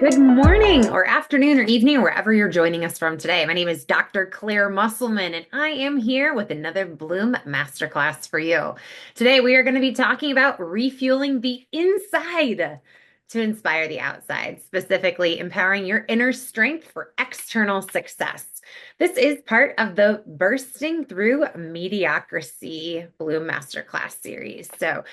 Good morning or afternoon or evening, or wherever you're joining us from today. My name is Dr. Claire Musselman, and I am here with another Bloom Masterclass for you. Today, we are going to be talking about refueling the inside to inspire the outside, specifically empowering your inner strength for external success. This is part of the Bursting Through Mediocrity Bloom Masterclass series. So,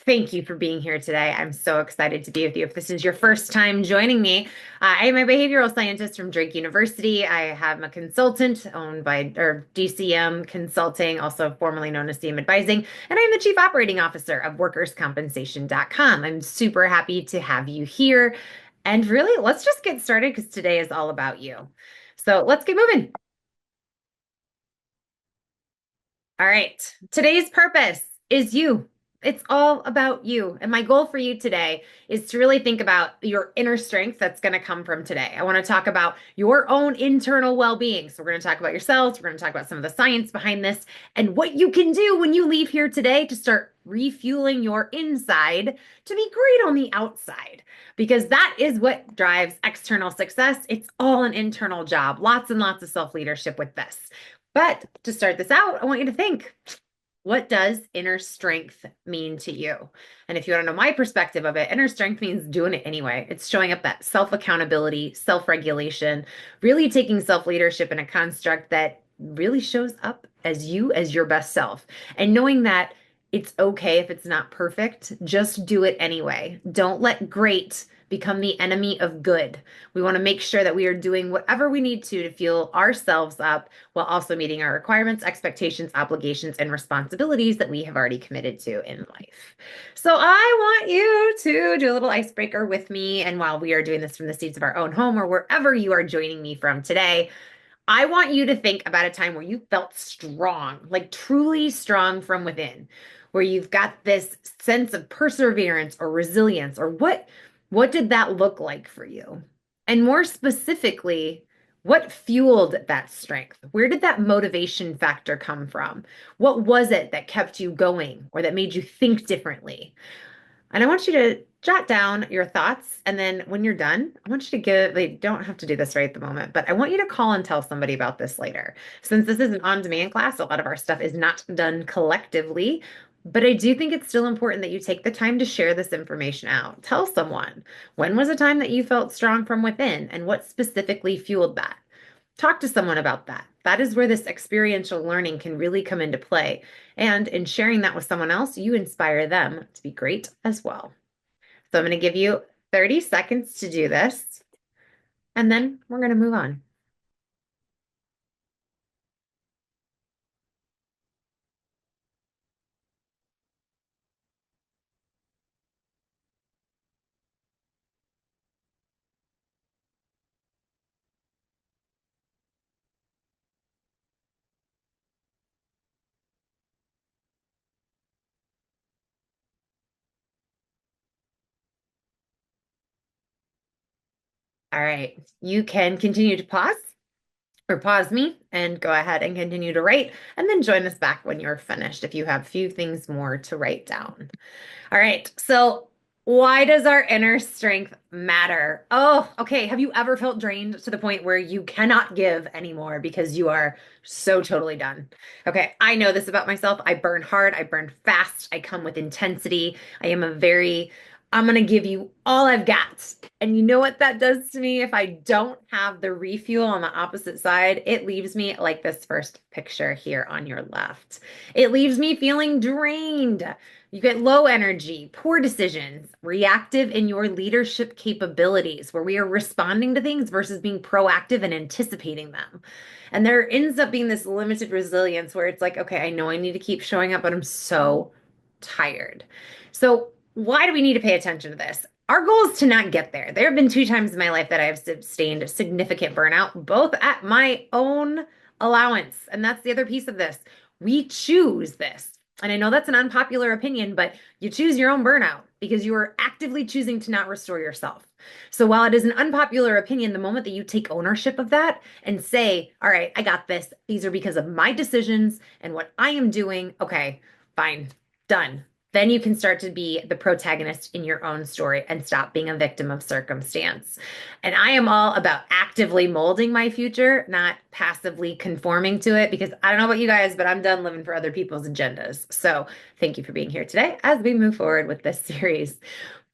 thank you for being here today. I'm so excited to be with you. If this is your first time joining me, I am a behavioral scientist from Drake University. I am a consultant owned by or DCM Consulting, also formerly known as CM Advising, and I'm the Chief Operating Officer of workerscompensation.com. I'm super happy to have you here. And really, let's just get started because today is all about you. So let's get moving. All right. Today's purpose is you. It's all about you. And my goal for you today is to really think about your inner strength that's going to come from today. I want to talk about your own internal well being. So, we're going to talk about yourselves. We're going to talk about some of the science behind this and what you can do when you leave here today to start refueling your inside to be great on the outside, because that is what drives external success. It's all an internal job. Lots and lots of self leadership with this. But to start this out, I want you to think, what does inner strength mean to you? And if you want to know my perspective of it, inner strength means doing it anyway. It's showing up that self accountability, self regulation, really taking self leadership in a construct that really shows up as you, as your best self, and knowing that it's okay if it's not perfect, just do it anyway. Don't let great become the enemy of good. We want to make sure that we are doing whatever we need to fuel ourselves up while also meeting our requirements, expectations, obligations, and responsibilities that we have already committed to in life. So I want you to do a little icebreaker with me. And while we are doing this from the seats of our own home or wherever you are joining me from today, I want you to think about a time where you felt strong, like truly strong from within, where you've got this sense of perseverance or resilience, or what did that look like for you? And more specifically, what fueled that strength? Where did that motivation factor come from? What was it that kept you going or that made you think differently? And I want you to jot down your thoughts. And then when you're done, I want you to give, they don't have to do this right at the moment, but I want you to call and tell somebody about this later. Since this is an on-demand class, a lot of our stuff is not done collectively, but I do think it's still important that you take the time to share this information out. Tell someone, when was a time that you felt strong from within and what specifically fueled that? Talk to someone about that. That is where this experiential learning can really come into play. And in sharing that with someone else, you inspire them to be great as well. So I'm going to give you 30 seconds to do this, and then we're going to move on. All right. You can continue to pause or pause me and go ahead and continue to write, and then join us back when you're finished if you have a few things more to write down. All right. So, why does our inner strength matter? Oh, okay. Have you ever felt drained to the point where you cannot give anymore because you are so totally done? Okay. I know this about myself. I burn hard. I burn fast. I come with intensity. I am a very, I'm going to give you all I've got. And you know what that does to me? If I don't have the refuel on the opposite side, it leaves me like this first picture here on your left. It leaves me feeling drained. You get low energy, poor decisions, reactive in your leadership capabilities, where we are responding to things versus being proactive and anticipating them. And there ends up being this limited resilience where it's like, okay, I know I need to keep showing up, but I'm so tired. So, why do we need to pay attention to this? Our goal is to not get there. There have been two times in my life that I have sustained significant burnout, both at my own allowance. And that's the other piece of this. We choose this. And I know that's an unpopular opinion, but you choose your own burnout because you are actively choosing to not restore yourself. So while it is an unpopular opinion, the moment that you take ownership of that and say, all right, I got this. These are because of my decisions and what I am doing. Okay, fine, done. then you can start to be the protagonist in your own story and stop being a victim of circumstance. And I am all about actively molding my future, not passively conforming to it, because I don't know about you guys, but I'm done living for other people's agendas. So thank you for being here today as we move forward with this series.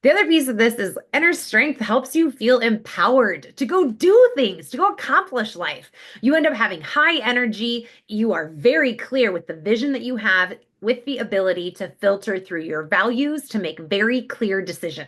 The other piece of this is inner strength helps you feel empowered to go do things, to go accomplish life. You end up having high energy. You are very clear with the vision that you have, with the ability to filter through your values to make very clear decisions.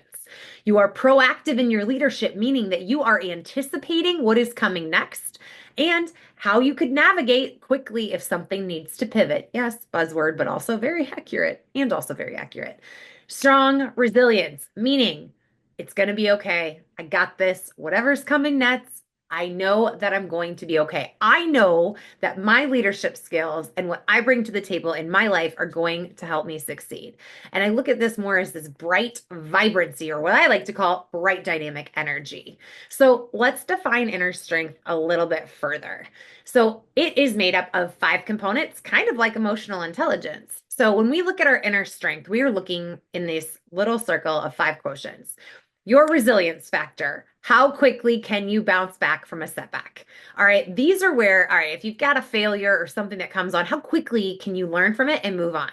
You are proactive in your leadership, meaning that you are anticipating what is coming next and how you could navigate quickly if something needs to pivot. Yes, buzzword, but also very accurate and also very accurate. Strong resilience, meaning it's going to be okay. I got this. Whatever's coming next, I know that I'm going to be okay. I know that my leadership skills and what I bring to the table in my life are going to help me succeed. And I look at this more as this bright vibrancy, or what I like to call bright dynamic energy. So let's define inner strength a little bit further. So it is made up of 5 components, kind of like emotional intelligence. So when we look at our inner strength, we are looking in this little circle of 5 quotients. Your resilience factor. How quickly can you bounce back from a setback? All right, these are where, all right, if you've got a failure or something that comes on, how quickly can you learn from it and move on?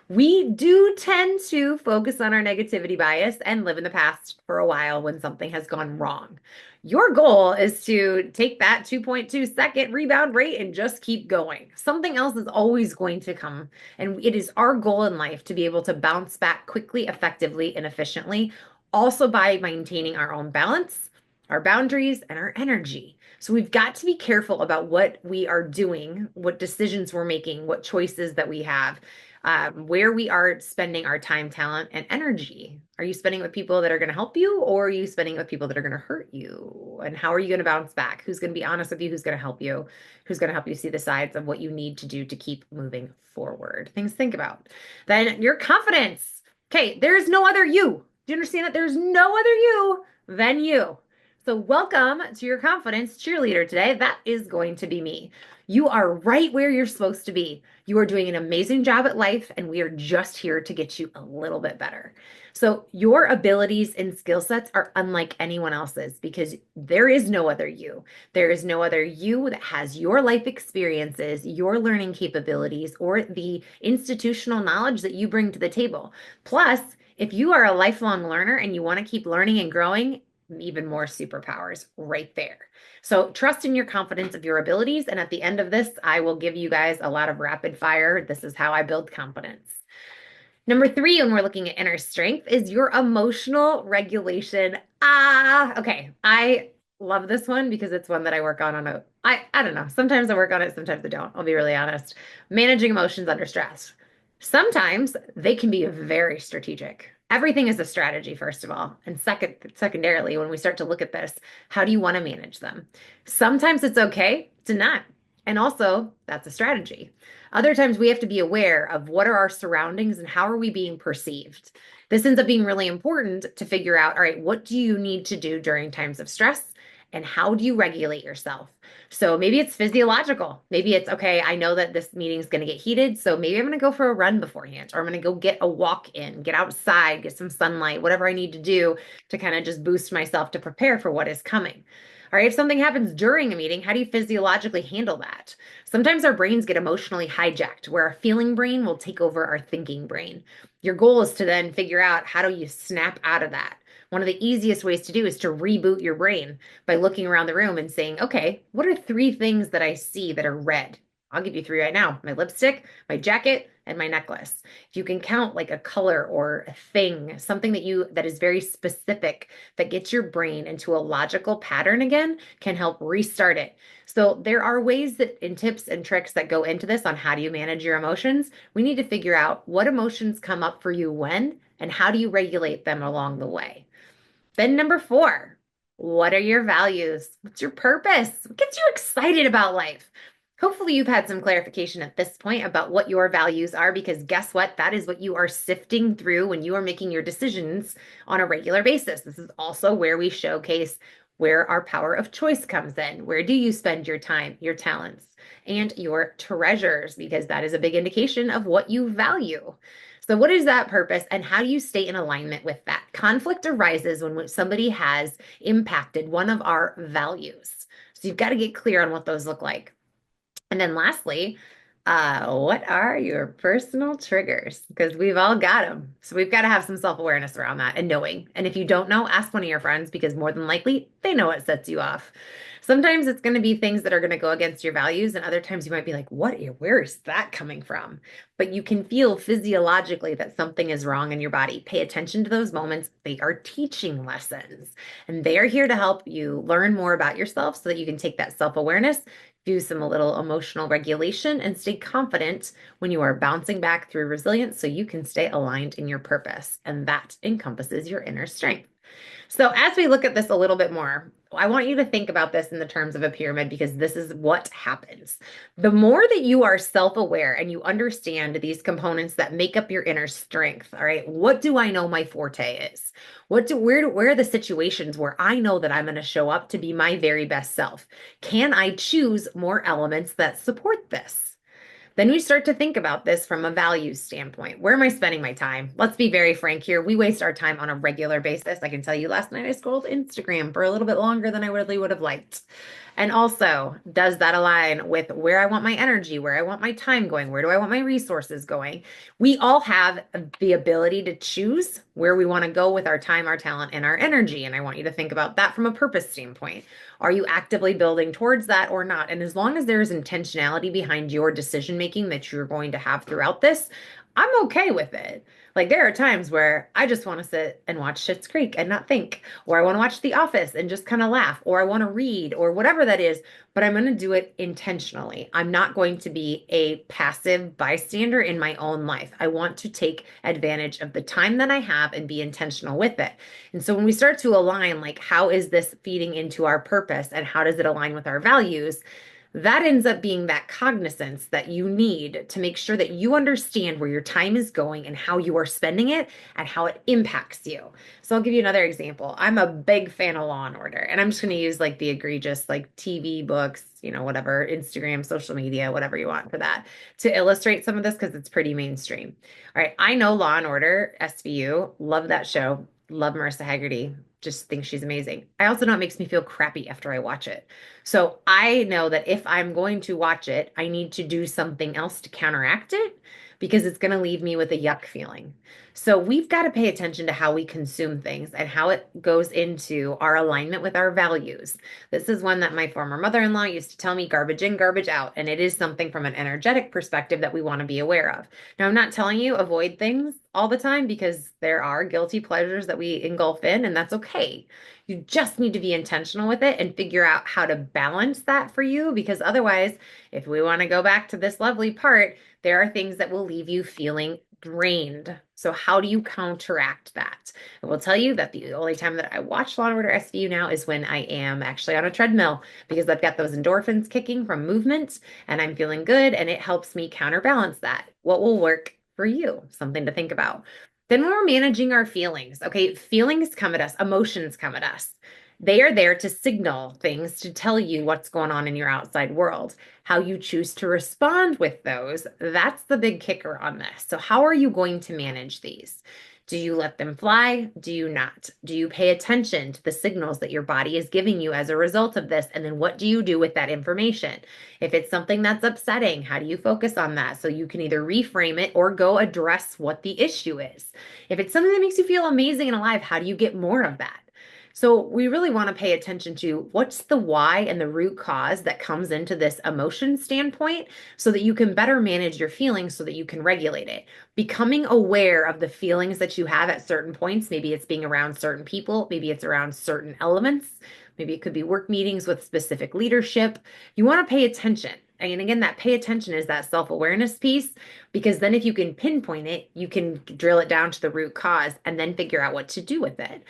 We do tend to focus on our negativity bias and live in the past for a while when something has gone wrong. Your goal is to take that 2.2 second rebound rate and just keep going. Something else is always going to come. And it is our goal in life to be able to bounce back quickly, effectively, and efficiently, also by maintaining our own balance, our boundaries, and our energy. So we've got to be careful about what we are doing, what decisions we're making, what choices that we have, where we are spending our time, talent, and energy. Are you spending it with people that are going to help you, or are you spending it with people that are going to hurt you? And how are you going to bounce back? Who's going to be honest with you? Who's going to help you? Who's going to help you see the sides of what you need to do to keep moving forward? Things to think about. Then your confidence. Okay, there's no other you. Do you understand that there's no other you than you? So welcome to your confidence cheerleader today. That is going to be me. You are right where you're supposed to be. You are doing an amazing job at life, and we are just here to get you a little bit better. So your abilities and skill sets are unlike anyone else's because there is no other you. There is no other you that has your life experiences, your learning capabilities, or the institutional knowledge that you bring to the table. Plus, if you are a lifelong learner and you want to keep learning and growing, even more superpowers right there. So trust in your confidence of your abilities. And at the end of this, I will give you guys a lot of rapid fire. This is how I build confidence. Number 3, when we're looking at inner strength, is your emotional regulation. Okay. I love this one because it's one that I work on I don't know. Sometimes I work on it, sometimes I don't. I'll be really honest. Managing emotions under stress. Sometimes they can be very strategic. Everything is a strategy, first of all. And secondarily, when we start to look at this, how do you want to manage them? Sometimes it's okay to not. And also, that's a strategy. Other times we have to be aware of what are our surroundings and how are we being perceived. This ends up being really important to figure out, all right, what do you need to do during times of stress? And how do you regulate yourself? So maybe it's physiological. Maybe it's, okay, I know that this meeting is going to get heated. So maybe I'm going to go for a run beforehand, or I'm going to go get a walk in, get outside, get some sunlight, whatever I need to do to kind of just boost myself to prepare for what is coming. All right, if something happens during a meeting, how do you physiologically handle that? Sometimes our brains get emotionally hijacked, where our feeling brain will take over our thinking brain. Your goal is to then figure out, how do you snap out of that? One of the easiest ways to do is to reboot your brain by looking around the room and saying, okay, what are 3 things that I see that are red? I'll give you 3 right now: my lipstick, my jacket, and my necklace. If you can count like a color or a thing, something that is very specific, that gets your brain into a logical pattern again, can help restart it. So there are ways that, and tips and tricks that go into this on how do you manage your emotions. We need to figure out what emotions come up for you when, and how do you regulate them along the way. Then number 4, what are your values? What's your purpose? What gets you excited about life? Hopefully you've had some clarification at this point about what your values are, because guess what? That is what you are sifting through when you are making your decisions on a regular basis. This is also where we showcase where our power of choice comes in. Where do you spend your time, your talents, and your treasures? Because that is a big indication of what you value. So, what is that purpose, and how do you stay in alignment with that? Conflict arises when somebody has impacted one of our values. So, you've got to get clear on what those look like. And then lastly, what are your personal triggers? Because we've all got them. So we've got to have some self-awareness around that and knowing. And if you don't know, ask one of your friends because more than likely they know what sets you off. Sometimes it's going to be things that are going to go against your values, and other times you might be like, where is that coming from? But you can feel physiologically that something is wrong in your body. Pay attention to those moments. They are teaching lessons, and they are here to help you learn more about yourself so that you can take that self-awareness, do some a little emotional regulation, and stay confident when you are bouncing back through resilience so you can stay aligned in your purpose. And that encompasses your inner strength. So, as we look at this a little bit more, I want you to think about this in the terms of a pyramid because this is what happens. The more that you are self aware and you understand these components that make up your inner strength, all right, what do I know my forte is? Where are the situations where I know that I'm going to show up to be my very best self? Can I choose more elements that support this? Then we start to think about this from a values standpoint. Where am I spending my time? Let's be very frank here. We waste our time on a regular basis. I can tell you last night I scrolled Instagram for a little bit longer than I really would have liked. And also, does that align with where I want my energy, where I want my time going, where do I want my resources going? We all have the ability to choose where we want to go with our time, our talent, and our energy. And I want you to think about that from a purpose standpoint. Are you actively building towards that or not? And as long as there is intentionality behind your decision making that you're going to have throughout this, I'm okay with it. Like there are times where I just want to sit and watch Schitt's Creek and not think, or I want to watch The Office and just kind of laugh, or I want to read, or whatever that is, but I'm going to do it intentionally. I'm not going to be a passive bystander in my own life. I want to take advantage of the time that I have and be intentional with it. And so when we start to align, like, how is this feeding into our purpose and how does it align with our values? That ends up being that cognizance that you need to make sure that you understand where your time is going and how you are spending it and how it impacts you. So I'll give you another example. I'm a big fan of Law and Order, and I'm just going to use like the egregious, like TV, books, whatever, Instagram, social media, whatever you want for that to illustrate some of this because it's pretty mainstream. All right. I know Law and Order, SVU, love that show. Love Marissa Haggerty. Just think she's amazing. I also know it makes me feel crappy after I watch it. So I know that if I'm going to watch it, I need to do something else to counteract it because it's going to leave me with a yuck feeling. So we've got to pay attention to how we consume things and how it goes into our alignment with our values. This is one that my former mother-in-law used to tell me, garbage in, garbage out. And it is something from an energetic perspective that we want to be aware of. Now, I'm not telling you avoid things all the time because there are guilty pleasures that we engulf in, and that's okay. You just need to be intentional with it and figure out how to balance that for you because otherwise, if we want to go back to this lovely part, there are things that will leave you feeling drained. So how do you counteract that? I will tell you that the only time that I watch Law and Order SVU now is when I am actually on a treadmill because I've got those endorphins kicking from movement and I'm feeling good and it helps me counterbalance that. What will work for you? Something to think about. Then when we're managing our feelings, okay, feelings come at us, emotions come at us. They are there to signal things to tell you what's going on in your outside world. How you choose to respond with those, that's the big kicker on this. So, how are you going to manage these? Do you let them fly? Do you not? Do you pay attention to the signals that your body is giving you as a result of this? And then what do you do with that information? If it's something that's upsetting, how do you focus on that so you can either reframe it or go address what the issue is? If it's something that makes you feel amazing and alive, how do you get more of that? So we really want to pay attention to what's the why and the root cause that comes into this emotion standpoint so that you can better manage your feelings so that you can regulate it. Becoming aware of the feelings that you have at certain points, maybe it's being around certain people, maybe it's around certain elements, maybe it could be work meetings with specific leadership. You want to pay attention. And again, that pay attention is that self-awareness piece, because then if you can pinpoint it, you can drill it down to the root cause and then figure out what to do with it.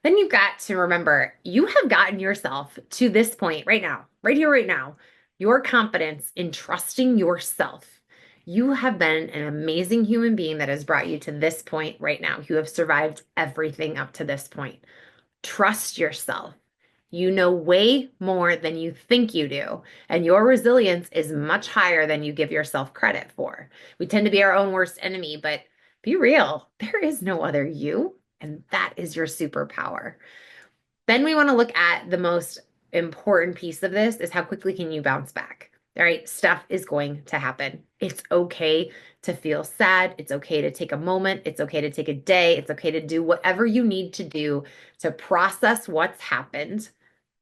Then you've got to remember you have gotten yourself to this point right now, right here, right now. Your confidence in trusting yourself. You have been an amazing human being that has brought you to this point right now. You have survived everything up to this point. Trust yourself. You know way more than you think you do, and your resilience is much higher than you give yourself credit for. We tend to be our own worst enemy, but be real. There is no other you, and that is your superpower. Then we want to look at the most important piece of this is how quickly can you bounce back? All right, stuff is going to happen. It's okay to feel sad. It's okay to take a moment. It's okay to take a day. It's okay to do whatever you need to do to process what's happened.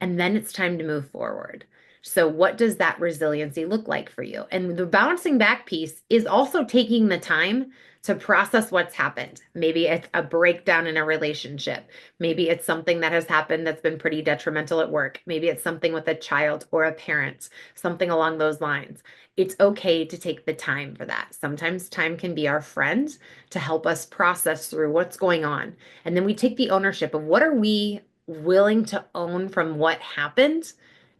And then it's time to move forward. So, what does that resiliency look like for you? And the bouncing back piece is also taking the time to process what's happened. Maybe it's a breakdown in a relationship. Maybe it's something that has happened that's been pretty detrimental at work. Maybe it's something with a child or a parent, something along those lines. It's okay to take the time for that. Sometimes time can be our friend to help us process through what's going on. And then we take the ownership of what are we willing to own from what happened?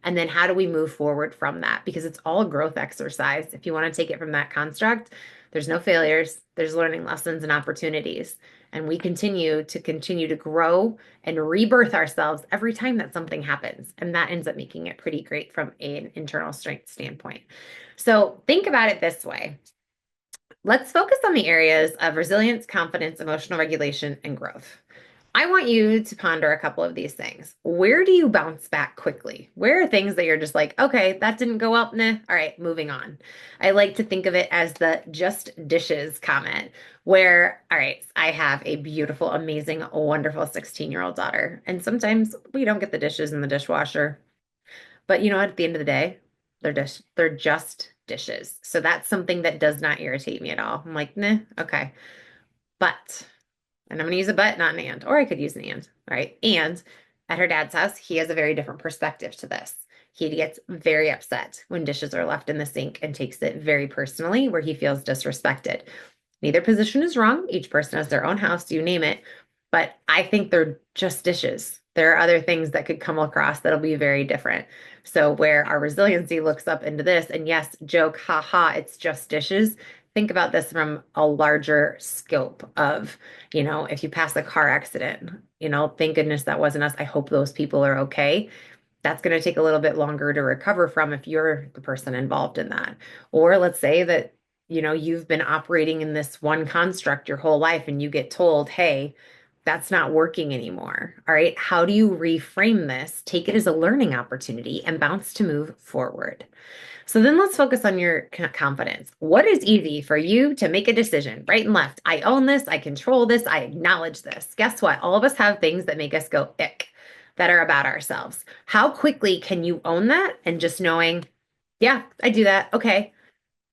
And then how do we move forward from that? Because it's all a growth exercise. If you want to take it from that construct, there's no failures, there's learning lessons and opportunities. And we continue to grow and rebirth ourselves every time that something happens. And that ends up making it pretty great from an internal strength standpoint. So think about it this way. Let's focus on the areas of resilience, confidence, emotional regulation, and growth. I want you to ponder a couple of these things. Where do you bounce back quickly? Where are things that you're just like, okay, that didn't go up, nah. All right, moving on. I like to think of it as the just dishes comment, where, all right, I have a beautiful, amazing, wonderful 16-year-old daughter. And sometimes we don't get the dishes in the dishwasher. But you know what? At the end of the day, they're just dishes. So that's something that does not irritate me at all. I'm like, nah, okay. But and I'm going to use a but, not an and, or I could use an and, right? And at her dad's house, he has a very different perspective to this. He gets very upset when dishes are left in the sink and takes it very personally, where he feels disrespected. Neither position is wrong. Each person has their own house, you name it. But I think they're just dishes. There are other things that could come across that'll be very different. So, where our resiliency looks up into this, and yes, joke, haha, it's just dishes. Think about this from a larger scope of, if you pass a car accident, thank goodness that wasn't us. I hope those people are okay. That's going to take a little bit longer to recover from if you're the person involved in that. Or let's say that, you've been operating in this one construct your whole life and you get told, hey, that's not working anymore. All right. How do you reframe this? Take it as a learning opportunity and bounce to move forward. So then let's focus on your confidence. What is easy for you to make a decision, right and left? I own this. I control this. I acknowledge this. Guess what? All of us have things that make us go ick that are about ourselves. How quickly can you own that and just knowing, yeah, I do that. Okay.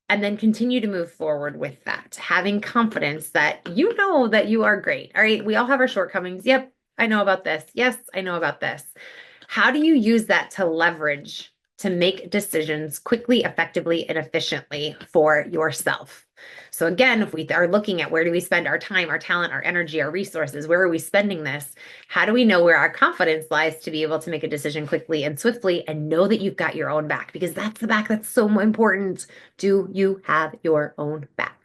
And then continue to move forward with that, having confidence that you know that you are great. All right. We all have our shortcomings. Yep. I know about this. Yes, I know about this. How do you use that to leverage to make decisions quickly, effectively, and efficiently for yourself? So again, if we are looking at where do we spend our time, our talent, our energy, our resources, where are we spending this? How do we know where our confidence lies to be able to make a decision quickly and swiftly and know that you've got your own back? Because that's the back that's so important. Do you have your own back?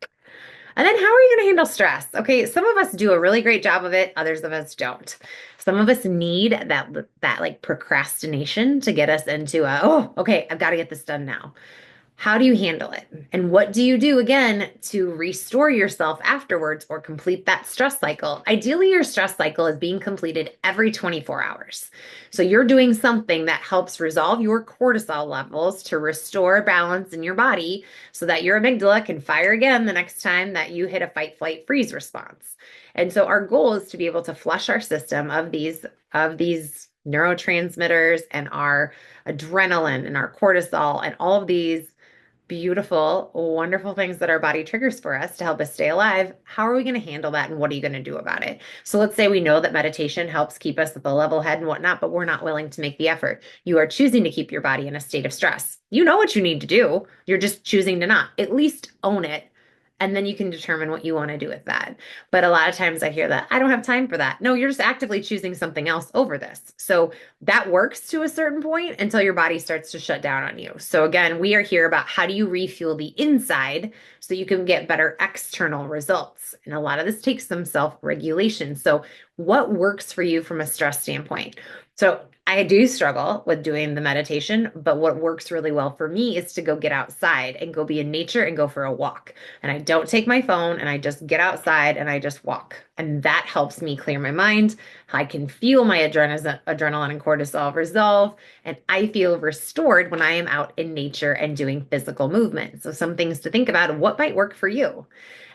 And then how are you going to handle stress? Okay, some of us do a really great job of it, others of us don't. Some of us need that like procrastination to get us into oh, okay, I've got to get this done now. How do you handle it? And what do you do again to restore yourself afterwards or complete that stress cycle? Ideally, your stress cycle is being completed every 24 hours. So you're doing something that helps resolve your cortisol levels to restore balance in your body so that your amygdala can fire again the next time that you hit a fight, flight, freeze response. And so our goal is to be able to flush our system of these neurotransmitters and our adrenaline and our cortisol and all of these beautiful, wonderful things that our body triggers for us to help us stay alive. How are we going to handle that and what are you going to do about it? So let's say we know that meditation helps keep us with a level head and whatnot, but we're not willing to make the effort. You are choosing to keep your body in a state of stress. You know what you need to do. You're just choosing to not. At least own it. And then you can determine what you want to do with that. But a lot of times I hear that I don't have time for that. No, you're just actively choosing something else over this. So that works to a certain point until your body starts to shut down on you. So again, we are here about how do you refuel the inside so you can get better external results. And a lot of this takes some self-regulation. So, what works for you from a stress standpoint? So, I do struggle with doing the meditation, but what works really well for me is to go get outside and go be in nature and go for a walk. And I don't take my phone and I just get outside and I just walk. And that helps me clear my mind. I can feel my adrenaline and cortisol resolve, and I feel restored when I am out in nature and doing physical movement. So, some things to think about: what might work for you?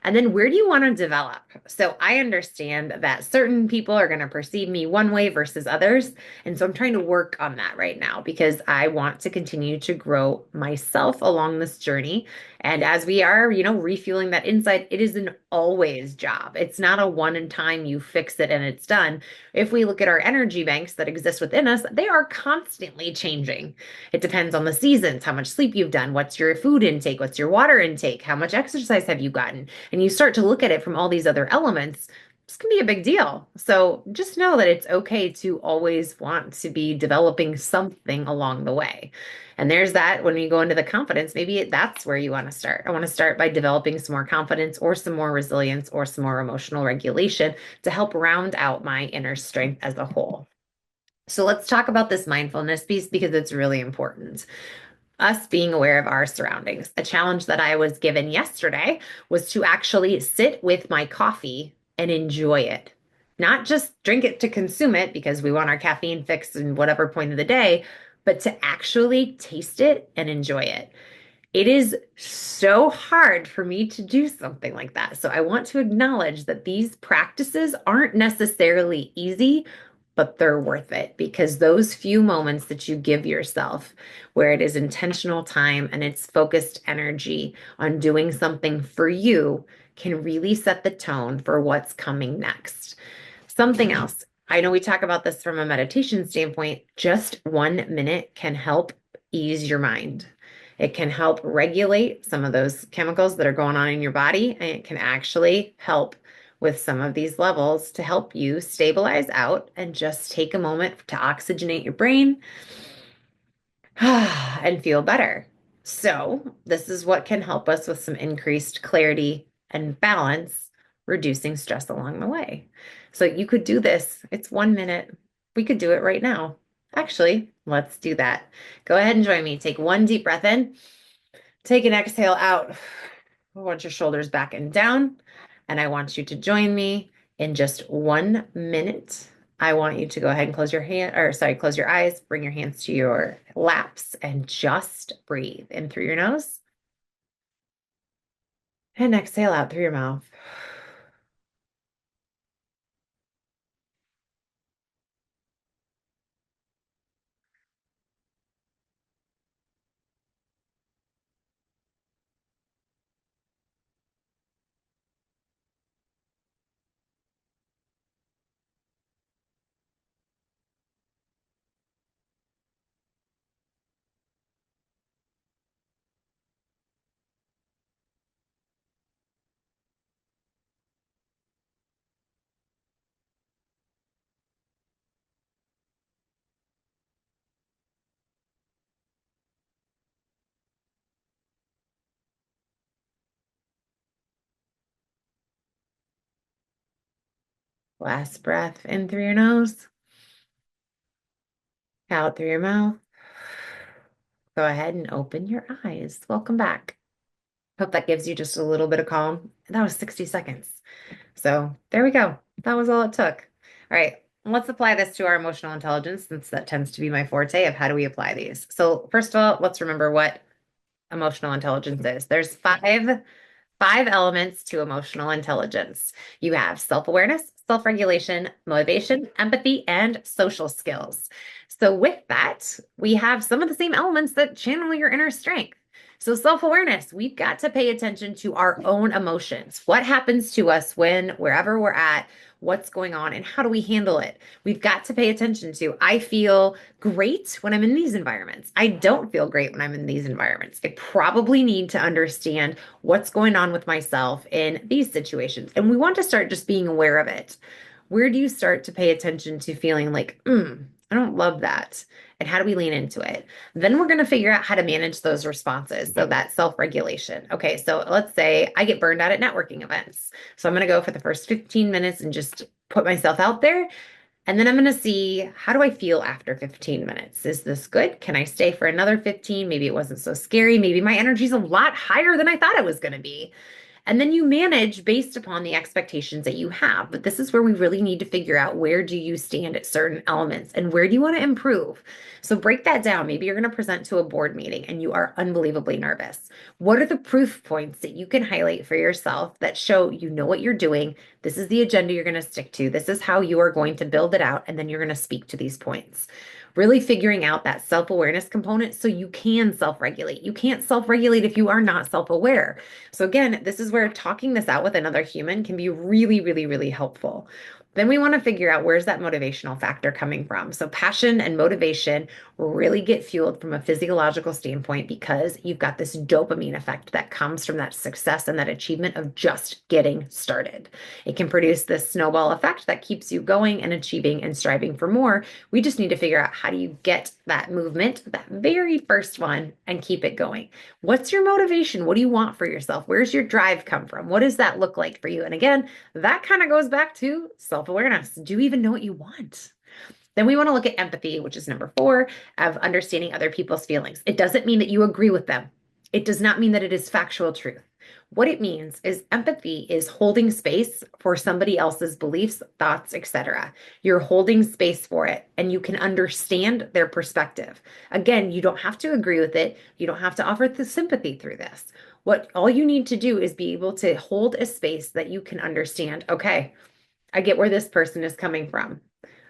And then where do you want to develop? So, I understand that certain people are going to perceive me one way versus others. And so, I'm trying to work on that right now because I want to continue to grow myself along this journey. And as we are, refueling that inside, it is an always job. It's not a one and time you fix it and it's done. If we look at our energy banks that exist within us, they are constantly changing. It depends on the seasons, how much sleep you've done, what's your food intake, what's your water intake, how much exercise have you gotten, and you start to look at it from all these other elements. This can be a big deal. So just know that it's okay to always want to be developing something along the way. And there's that when you go into the confidence, maybe that's where you want to start. I want to start by developing some more confidence or some more resilience or some more emotional regulation to help round out my inner strength as a whole. So let's talk about this mindfulness piece because it's really important. Us being aware of our surroundings. A challenge that I was given yesterday was to actually sit with my coffee and enjoy it. Not just drink it to consume it because we want our caffeine fix in whatever point of the day, but to actually taste it and enjoy it. It is so hard for me to do something like that. So I want to acknowledge that these practices aren't necessarily easy, but they're worth it because those few moments that you give yourself, where it is intentional time and it's focused energy on doing something for you, can really set the tone for what's coming next. Something else. I know we talk about this from a meditation standpoint. Just 1 minute can help ease your mind. It can help regulate some of those chemicals that are going on in your body, and it can actually help with some of these levels to help you stabilize out and just take a moment to oxygenate your brain and feel better. So, this is what can help us with some increased clarity and balance, reducing stress along the way. So, you could do this. It's 1 minute. We could do it right now. Actually, let's do that. Go ahead and join me. Take one deep breath in, take an exhale out. I want your shoulders back and down. And I want you to join me in just 1 minute. I want you to go ahead and close your eyes, bring your hands to your laps, and just breathe in through your nose and exhale out through your mouth. Last breath in through your nose, out through your mouth. Go ahead and open your eyes. Welcome back. Hope that gives you just a little bit of calm. That was 60 seconds. So there we go. That was all it took. All right, let's apply this to our emotional intelligence since that tends to be my forte of how do we apply these. So first of all, let's remember what emotional intelligence is. There's five elements to emotional intelligence. You have self-awareness, self-regulation, motivation, empathy, and social skills. So with that, we have some of the same elements that channel your inner strength. So self-awareness, we've got to pay attention to our own emotions. What happens to us when, wherever we're at, what's going on, and how do we handle it? We've got to pay attention to, I feel great when I'm in these environments. I don't feel great when I'm in these environments. I probably need to understand what's going on with myself in these situations. And we want to start just being aware of it. Where do you start to pay attention to feeling like, I don't love that. And how do we lean into it? Then we're going to figure out how to manage those responses. So that self-regulation. Okay, so let's say I get burned out at networking events. So I'm going to go for the first 15 minutes and just put myself out there. And then I'm going to see, how do I feel after 15 minutes? Is this good? Can I stay for another 15? Maybe it wasn't so scary. Maybe my energy's a lot higher than I thought it was going to be. And then you manage based upon the expectations that you have. But this is where we really need to figure out, where do you stand at certain elements and where do you want to improve? So break that down. Maybe you're going to present to a board meeting and you are unbelievably nervous. What are the proof points that you can highlight for yourself that show you know what you're doing? This is the agenda you're going to stick to. This is how you are going to build it out. And then you're going to speak to these points. Really figuring out that self-awareness component so you can self-regulate. You can't self-regulate if you are not self-aware. So again, this is where talking this out with another human can be really, really, really helpful. Then we want to figure out, where's that motivational factor coming from. So passion and motivation really get fueled from a physiological standpoint because you've got this dopamine effect that comes from that success and that achievement of just getting started. It can produce this snowball effect that keeps you going and achieving and striving for more. We just need to figure out, how do you get that movement, that very first one, and keep it going. What's your motivation? What do you want for yourself? Where's your drive come from? What does that look like for you? And again, that kind of goes back to self-awareness. Do you even know what you want? Then we want to look at empathy, which is number 4, of understanding other people's feelings. It doesn't mean that you agree with them. It does not mean that it is factual truth. What it means is empathy is holding space for somebody else's beliefs, thoughts, etc. You're holding space for it and you can understand their perspective. Again, you don't have to agree with it. You don't have to offer the sympathy through this. What all you need to do is be able to hold a space that you can understand. Okay, I get where this person is coming from.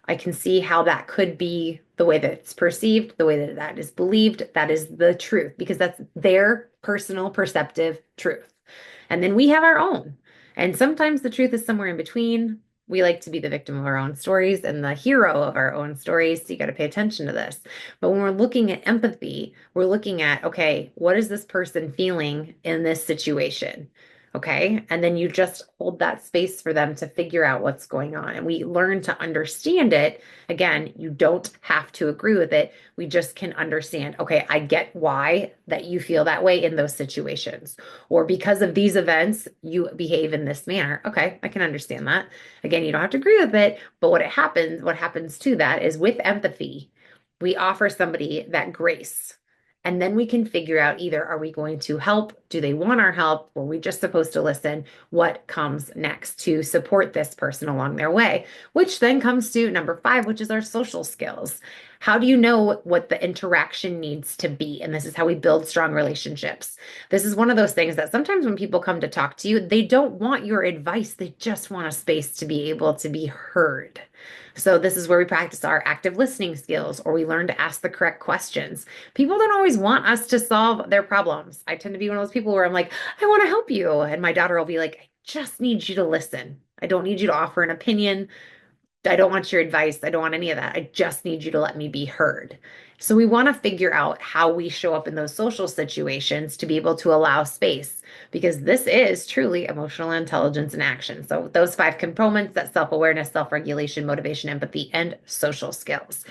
I can see how that could be the way that it's perceived, the way that that is believed. That is the truth because that's their personal perceptive truth. And then we have our own. And sometimes the truth is somewhere in between. We like to be the victim of our own stories and the hero of our own stories. So you got to pay attention to this. But when we're looking at empathy, we're looking at, okay, what is this person feeling in this situation? Okay. And then you just hold that space for them to figure out what's going on. And we learn to understand it. Again, you don't have to agree with it. We just can understand, okay, I get why that you feel that way in those situations. Or because of these events, you behave in this manner. Okay, I can understand that. Again, you don't have to agree with it, but what happens to that is, with empathy, we offer somebody that grace. And then we can figure out, either are we going to help? Do they want our help? Or are we just supposed to listen? What comes next to support this person along their way? Which then comes to number 5, which is our social skills. How do you know what the interaction needs to be? And this is how we build strong relationships. This is one of those things that sometimes when people come to talk to you, they don't want your advice. They just want a space to be able to be heard. So this is where we practice our active listening skills, or we learn to ask the correct questions. People don't always want us to solve their problems. I tend to be one of those people where I'm like, I want to help you. And my daughter will be like, I just need you to listen. I don't need you to offer an opinion. I don't want your advice. I don't want any of that. I just need you to let me be heard. So we want to figure out how we show up in those social situations to be able to allow space, because this is truly emotional intelligence in action. So those 5 components: that self-awareness, self-regulation, motivation, empathy, and social skills.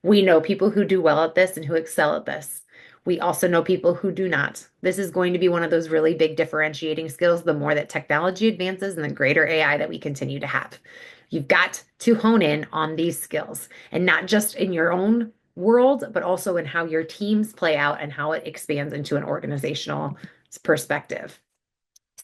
We know people who do well at this and who excel at this. We also know people who do not. This is going to be one of those really big differentiating skills the more that technology advances and the greater AI that we continue to have. You've got to hone in on these skills, and not just in your own world, but also in how your teams play out and how it expands into an organizational perspective.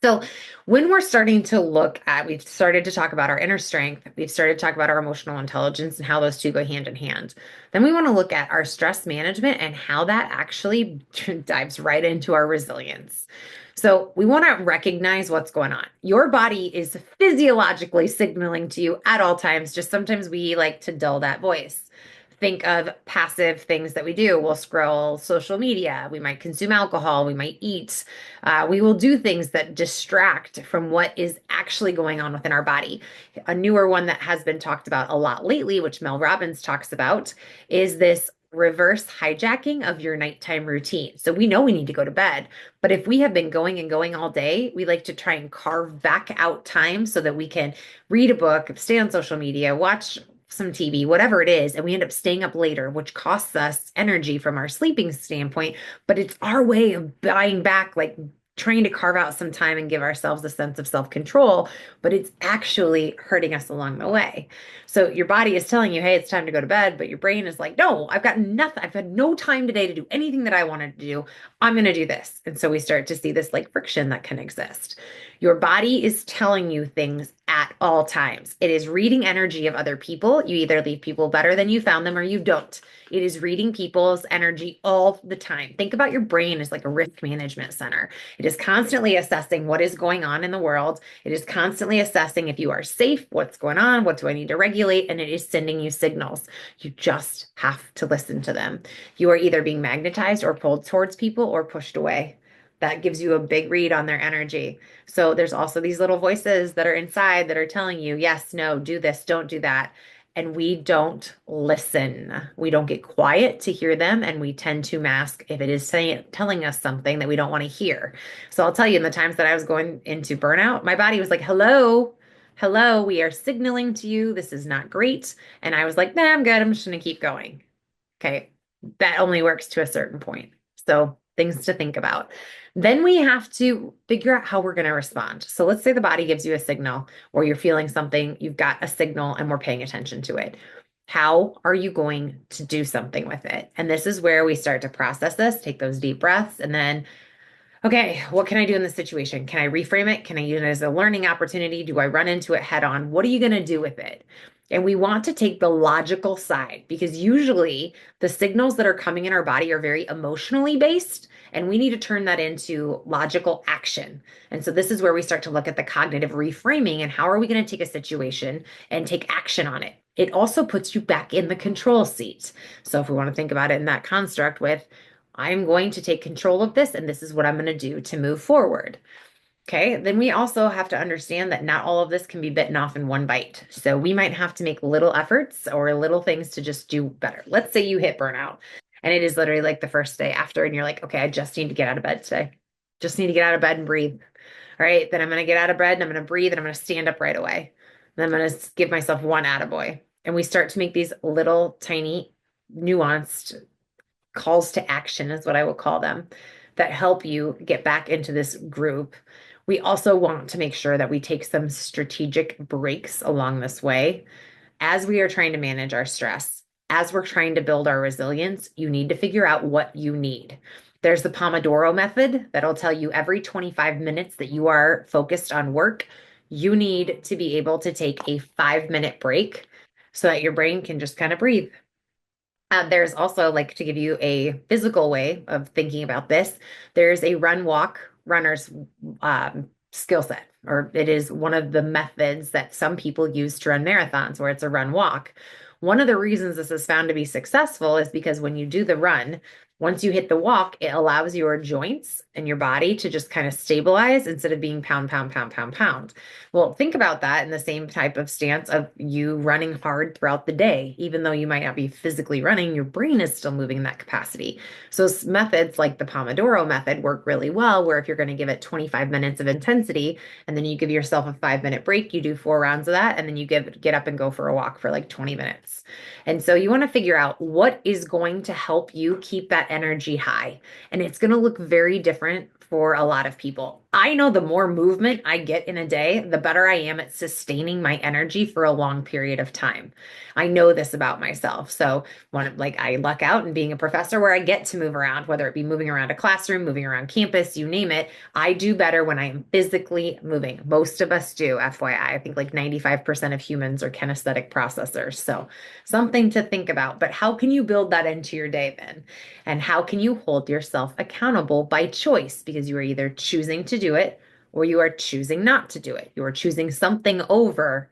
So when we're starting to look at, we've started to talk about our inner strength, we've started to talk about our emotional intelligence and how those two go hand in hand. Then we want to look at our stress management and how that actually dives right into our resilience. So we want to recognize what's going on. Your body is physiologically signaling to you at all times. Just sometimes we like to dull that voice. Think of passive things that we do. We'll scroll social media. We might consume alcohol. We might eat. We will do things that distract from what is actually going on within our body. A newer one that has been talked about a lot lately, which Mel Robbins talks about, is this reverse hijacking of your nighttime routine. So we know we need to go to bed, but if we have been going and going all day, we like to try and carve back out time so that we can read a book, stay on social media, watch some TV, whatever it is, and we end up staying up later, which costs us energy from our sleeping standpoint, but it's our way of buying back, like trying to carve out some time and give ourselves a sense of self-control, but it's actually hurting us along the way. So your body is telling you, hey, it's time to go to bed, but your brain is like, no, I've got nothing. I've had no time today to do anything that I wanted to do. I'm going to do this. And so we start to see this like friction that can exist. Your body is telling you things at all times. It is reading energy of other people. You either leave people better than you found them or you don't. It is reading people's energy all the time. Think about your brain as like a risk management center. It is constantly assessing what is going on in the world. It is constantly assessing if you are safe, what's going on, what do I need to regulate, and it is sending you signals. You just have to listen to them. You are either being magnetized or pulled towards people or pushed away. That gives you a big read on their energy. So there's also these little voices that are inside that are telling you, yes, no, do this, don't do that. And we don't listen. We don't get quiet to hear them, and we tend to mask if it is telling us something that we don't want to hear. So I'll tell you, in the times that I was going into burnout, my body was like, hello, hello, we are signaling to you this is not great. And I was like, nah, I'm good. I'm just going to keep going. Okay. That only works to a certain point. So things to think about. Then we have to figure out how we're going to respond. So let's say the body gives you a signal or you're feeling something, you've got a signal and we're paying attention to it. How are you going to do something with it? And this is where we start to process this, take those deep breaths, and then okay, what can I do in this situation? Can I reframe it? Can I use it as a learning opportunity? Do I run into it head on? What are you going to do with it? And we want to take the logical side because usually the signals that are coming in our body are very emotionally based, and we need to turn that into logical action. And so this is where we start to look at the cognitive reframing and how are we going to take a situation and take action on it. It also puts you back in the control seat. So if we want to think about it in that construct with, I'm going to take control of this, and this is what I'm going to do to move forward. Okay, then we also have to understand that not all of this can be bitten off in one bite. So we might have to make little efforts or little things to just do better. Let's say you hit burnout and it is literally like the first day after, and you're like, okay, I just need to get out of bed today. Just need to get out of bed and breathe. All right, then I'm going to get out of bed and I'm going to breathe and I'm going to stand up right away. Then I'm going to give myself one attaboy. And we start to make these little tiny nuanced calls to action is what I will call them that help you get back into this group. We also want to make sure that we take some strategic breaks along this way as we are trying to manage our stress. As we're trying to build our resilience, you need to figure out what you need. There's the Pomodoro method that'll tell you every 25 minutes that you are focused on work, you need to be able to take a 5-minute break so that your brain can just kind of breathe. There's also, like, to give you a physical way of thinking about this, there's a run walk runner's skill set, or it is one of the methods that some people use to run marathons, where it's a run walk. One of the reasons this is found to be successful is because when you do the run, once you hit the walk, it allows your joints and your body to just kind of stabilize instead of being pound, pound, pound, pound, pound. Well, think about that in the same type of stance of you running hard throughout the day. Even though you might not be physically running, your brain is still moving in that capacity. So methods like the Pomodoro method work really well, where if you're going to give it 25 minutes of intensity and then you give yourself a 5-minute break, you do 4 rounds of that, and then you get up and go for a walk for like 20 minutes. And so you want to figure out what is going to help you keep that energy high. And it's going to look very different for a lot of people. I know the more movement I get in a day, the better I am at sustaining my energy for a long period of time. I know this about myself. So like I luck out in being a professor where I get to move around, whether it be moving around a classroom, moving around campus, you name it. I do better when I am physically moving. Most of us do, FYI. I think like 95% of humans are kinesthetic processors. So something to think about. But how can you build that into your day then? And how can you hold yourself accountable by choice? Because you are either choosing to do it or you are choosing not to do it. You are choosing something over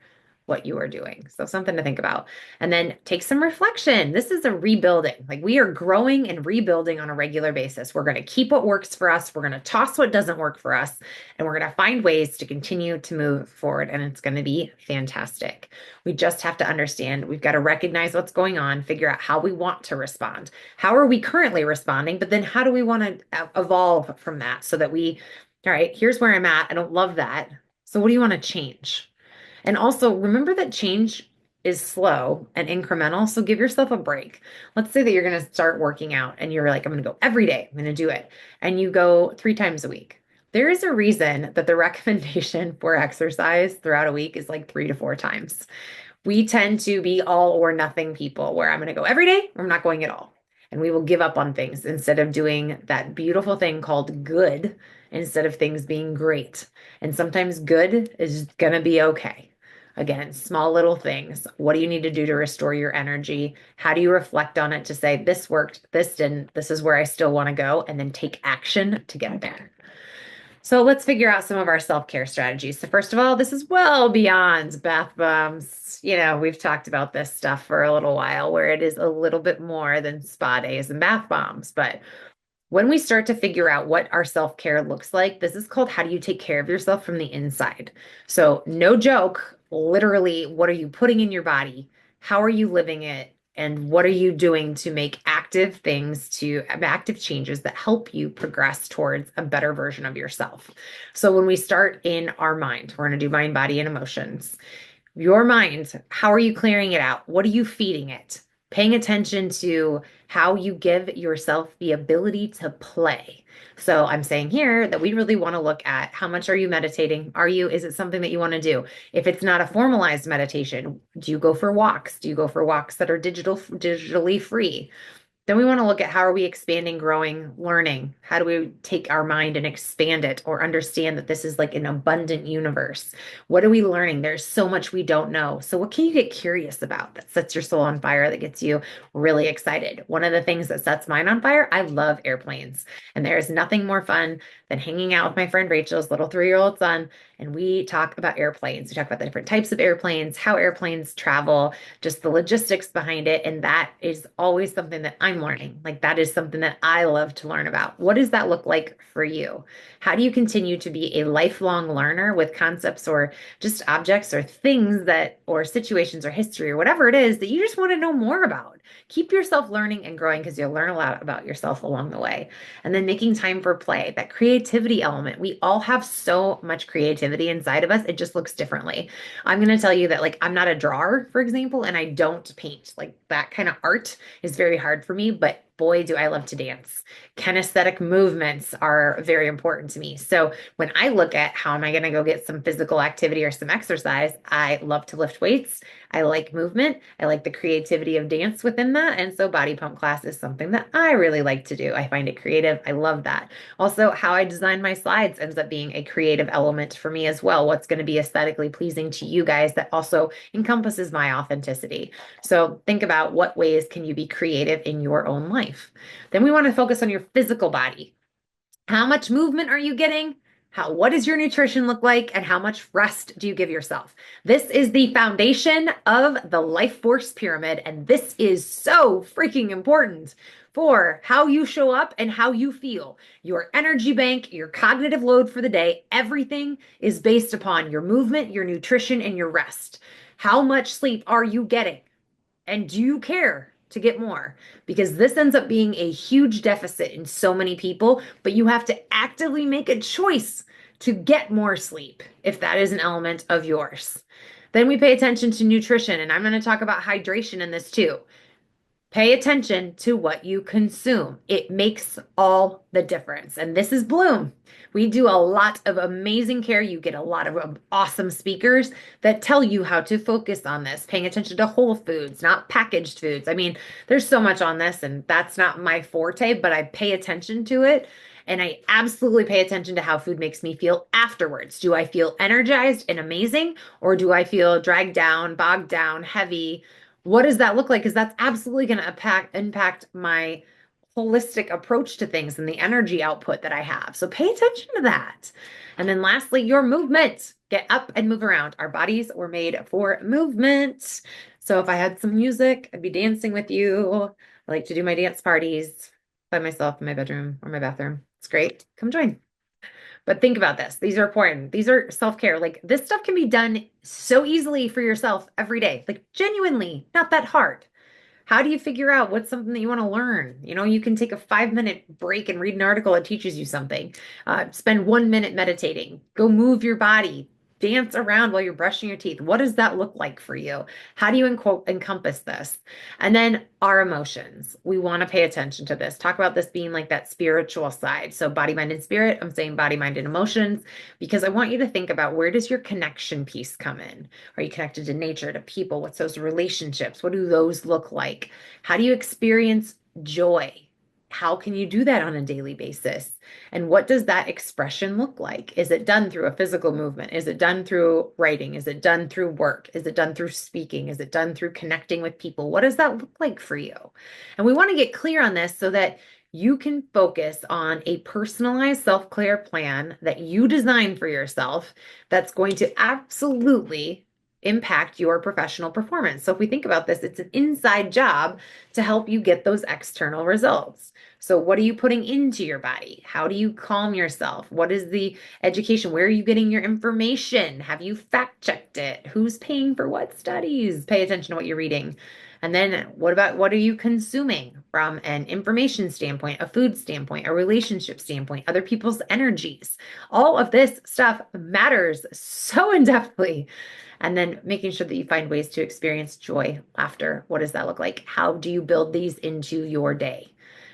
what you are doing. So something to think about. And then take some reflection. This is a rebuilding. Like we are growing and rebuilding on a regular basis. We're going to keep what works for us. We're going to toss what doesn't work for us. And we're going to find ways to continue to move forward. And it's going to be fantastic. We just have to understand, we've got to recognize what's going on, figure out how we want to respond. How are we currently responding? But then how do we want to evolve from that so that all right, here's where I'm at. I don't love that. So what do you want to change? And also remember that change is slow and incremental. So give yourself a break. Let's say that you're going to start working out and you're like, I'm going to go every day. I'm going to do it. And you go 3 times a week. There is a reason that the recommendation for exercise throughout a week is like 3 to 4 times. We tend to be all or nothing people where I'm going to go every day or I'm not going at all. And we will give up on things instead of doing that beautiful thing called good instead of things being great. And sometimes good is going to be okay. Again, small little things. What do you need to do to restore your energy? How do you reflect on it to say, this worked, this didn't, this is where I still want to go, and then take action to get there? So let's figure out some of our self-care strategies. So first of all, this is well beyond bath bombs. We've talked about this stuff for a little while where it is a little bit more than spa days and bath bombs. But when we start to figure out what our self-care looks like, this is called how do you take care of yourself from the inside? So no joke, literally, what are you putting in your body? How are you living it? And what are you doing to make active changes that help you progress towards a better version of yourself? So when we start in our mind, we're going to do mind, body, and emotions. Your mind, how are you clearing it out? What are you feeding it? Paying attention to how you give yourself the ability to play. So I'm saying here that we really want to look at how much are you meditating? Is it something that you want to do? If it's not a formalized meditation, do you go for walks? Do you go for walks that are digitally free? Then we want to look at how are we expanding, growing, learning? How do we take our mind and expand it or understand that this is like an abundant universe? What are we learning? There's so much we don't know. So what can you get curious about that sets your soul on fire, that gets you really excited? One of the things that sets mine on fire, I love airplanes. And there's nothing more fun than hanging out with my friend Rachel's little 3-year-old son. And we talk about airplanes. We talk about the different types of airplanes, how airplanes travel, just the logistics behind it. And that is always something that I'm learning. Like that is something that I love to learn about. What does that look like for you? How do you continue to be a lifelong learner with concepts or just objects or things or situations or history or whatever it is that you just want to know more about? Keep yourself learning and growing because you'll learn a lot about yourself along the way. And then making time for play, that creativity element. We all have so much creativity inside of us. It just looks differently. I'm going to tell you that, like, I'm not a drawer, for example, and I don't paint. Like, that kind of art is very hard for me, but boy, do I love to dance. Kinesthetic movements are very important to me. So when I look at how am I going to go get some physical activity or some exercise, I love to lift weights. I like movement. I like the creativity of dance within that. And so body pump class is something that I really like to do. I find it creative. I love that. Also, how I design my slides ends up being a creative element for me as well. What's going to be aesthetically pleasing to you guys that also encompasses my authenticity. So think about what ways can you be creative in your own life. Then we want to focus on your physical body. How much movement are you getting? What does your nutrition look like? And how much rest do you give yourself? This is the foundation of the life force pyramid. And this is so freaking important for how you show up and how you feel. Your energy bank, your cognitive load for the day, everything is based upon your movement, your nutrition, and your rest. How much sleep are you getting? And do you care to get more? Because this ends up being a huge deficit in so many people, but you have to actively make a choice to get more sleep if that is an element of yours. Then we pay attention to nutrition, and I'm going to talk about hydration in this too. Pay attention to what you consume. It makes all the difference. And this is Bloom. We do a lot of amazing care. You get a lot of awesome speakers that tell you how to focus on this, paying attention to whole foods, not packaged foods. I mean, there's so much on this, and that's not my forte, but I pay attention to it. And I absolutely pay attention to how food makes me feel afterwards. Do I feel energized and amazing, or do I feel dragged down, bogged down, heavy? What does that look like? Because that's absolutely going to impact my holistic approach to things and the energy output that I have. So pay attention to that. And then lastly, your movement. Get up and move around. Our bodies were made for movement. So if I had some music, I'd be dancing with you. I like to do my dance parties by myself in my bedroom or my bathroom. It's great. Come join. But think about this. These are important. These are self-care. Like this stuff can be done so easily for yourself every day. Like genuinely, not that hard. How do you figure out what's something that you want to learn? You can take a 5-minute break and read an article that teaches you something. Spend 1 minute meditating. Go move your body. dance around while you're brushing your teeth. What does that look like for you? How do you encompass this? And then our emotions. We want to pay attention to this. Talk about this being like that spiritual side. So body, mind, and spirit. I'm saying body, mind, and emotions because I want you to think about where does your connection piece come in? Are you connected to nature, to people? What's those relationships? What do those look like? How do you experience joy? How can you do that on a daily basis? And what does that expression look like? Is it done through a physical movement? Is it done through writing? Is it done through work? Is it done through speaking? Is it done through connecting with people? What does that look like for you? And we want to get clear on this so that you can focus on a personalized self-care plan that you design for yourself that's going to absolutely impact your professional performance. So if we think about this, it's an inside job to help you get those external results. So what are you putting into your body? How do you calm yourself? What is the education? Where are you getting your information? Have you fact checked it? Who's paying for what studies? Pay attention to what you're reading. And then what are you consuming from an information standpoint, a food standpoint, a relationship standpoint, other people's energies? All of this stuff matters so in-depthly. And then making sure that you find ways to experience joy, laughter. What does that look like? How do you build these into your day?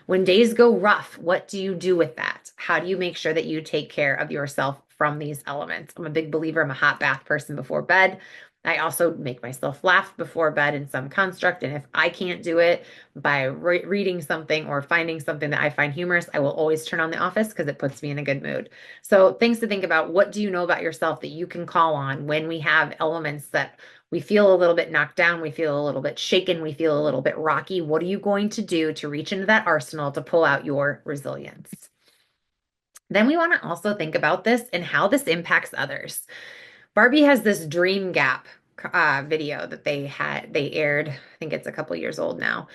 When days go rough, what do you do with that? How do you make sure that you take care of yourself from these elements? I'm a big believer. I'm a hot bath person before bed. I also make myself laugh before bed in some construct. And if I can't do it by reading something or finding something that I find humorous, I will always turn on The Office because it puts me in a good mood. So things to think about. What do you know about yourself that you can call on when we have elements that we feel a little bit knocked down, we feel a little bit shaken, we feel a little bit rocky? What are you going to do to reach into that arsenal to pull out your resilience? Then we want to also think about this and how this impacts others. Barbie has this dream gap video that they aired. I think it's a couple years old now.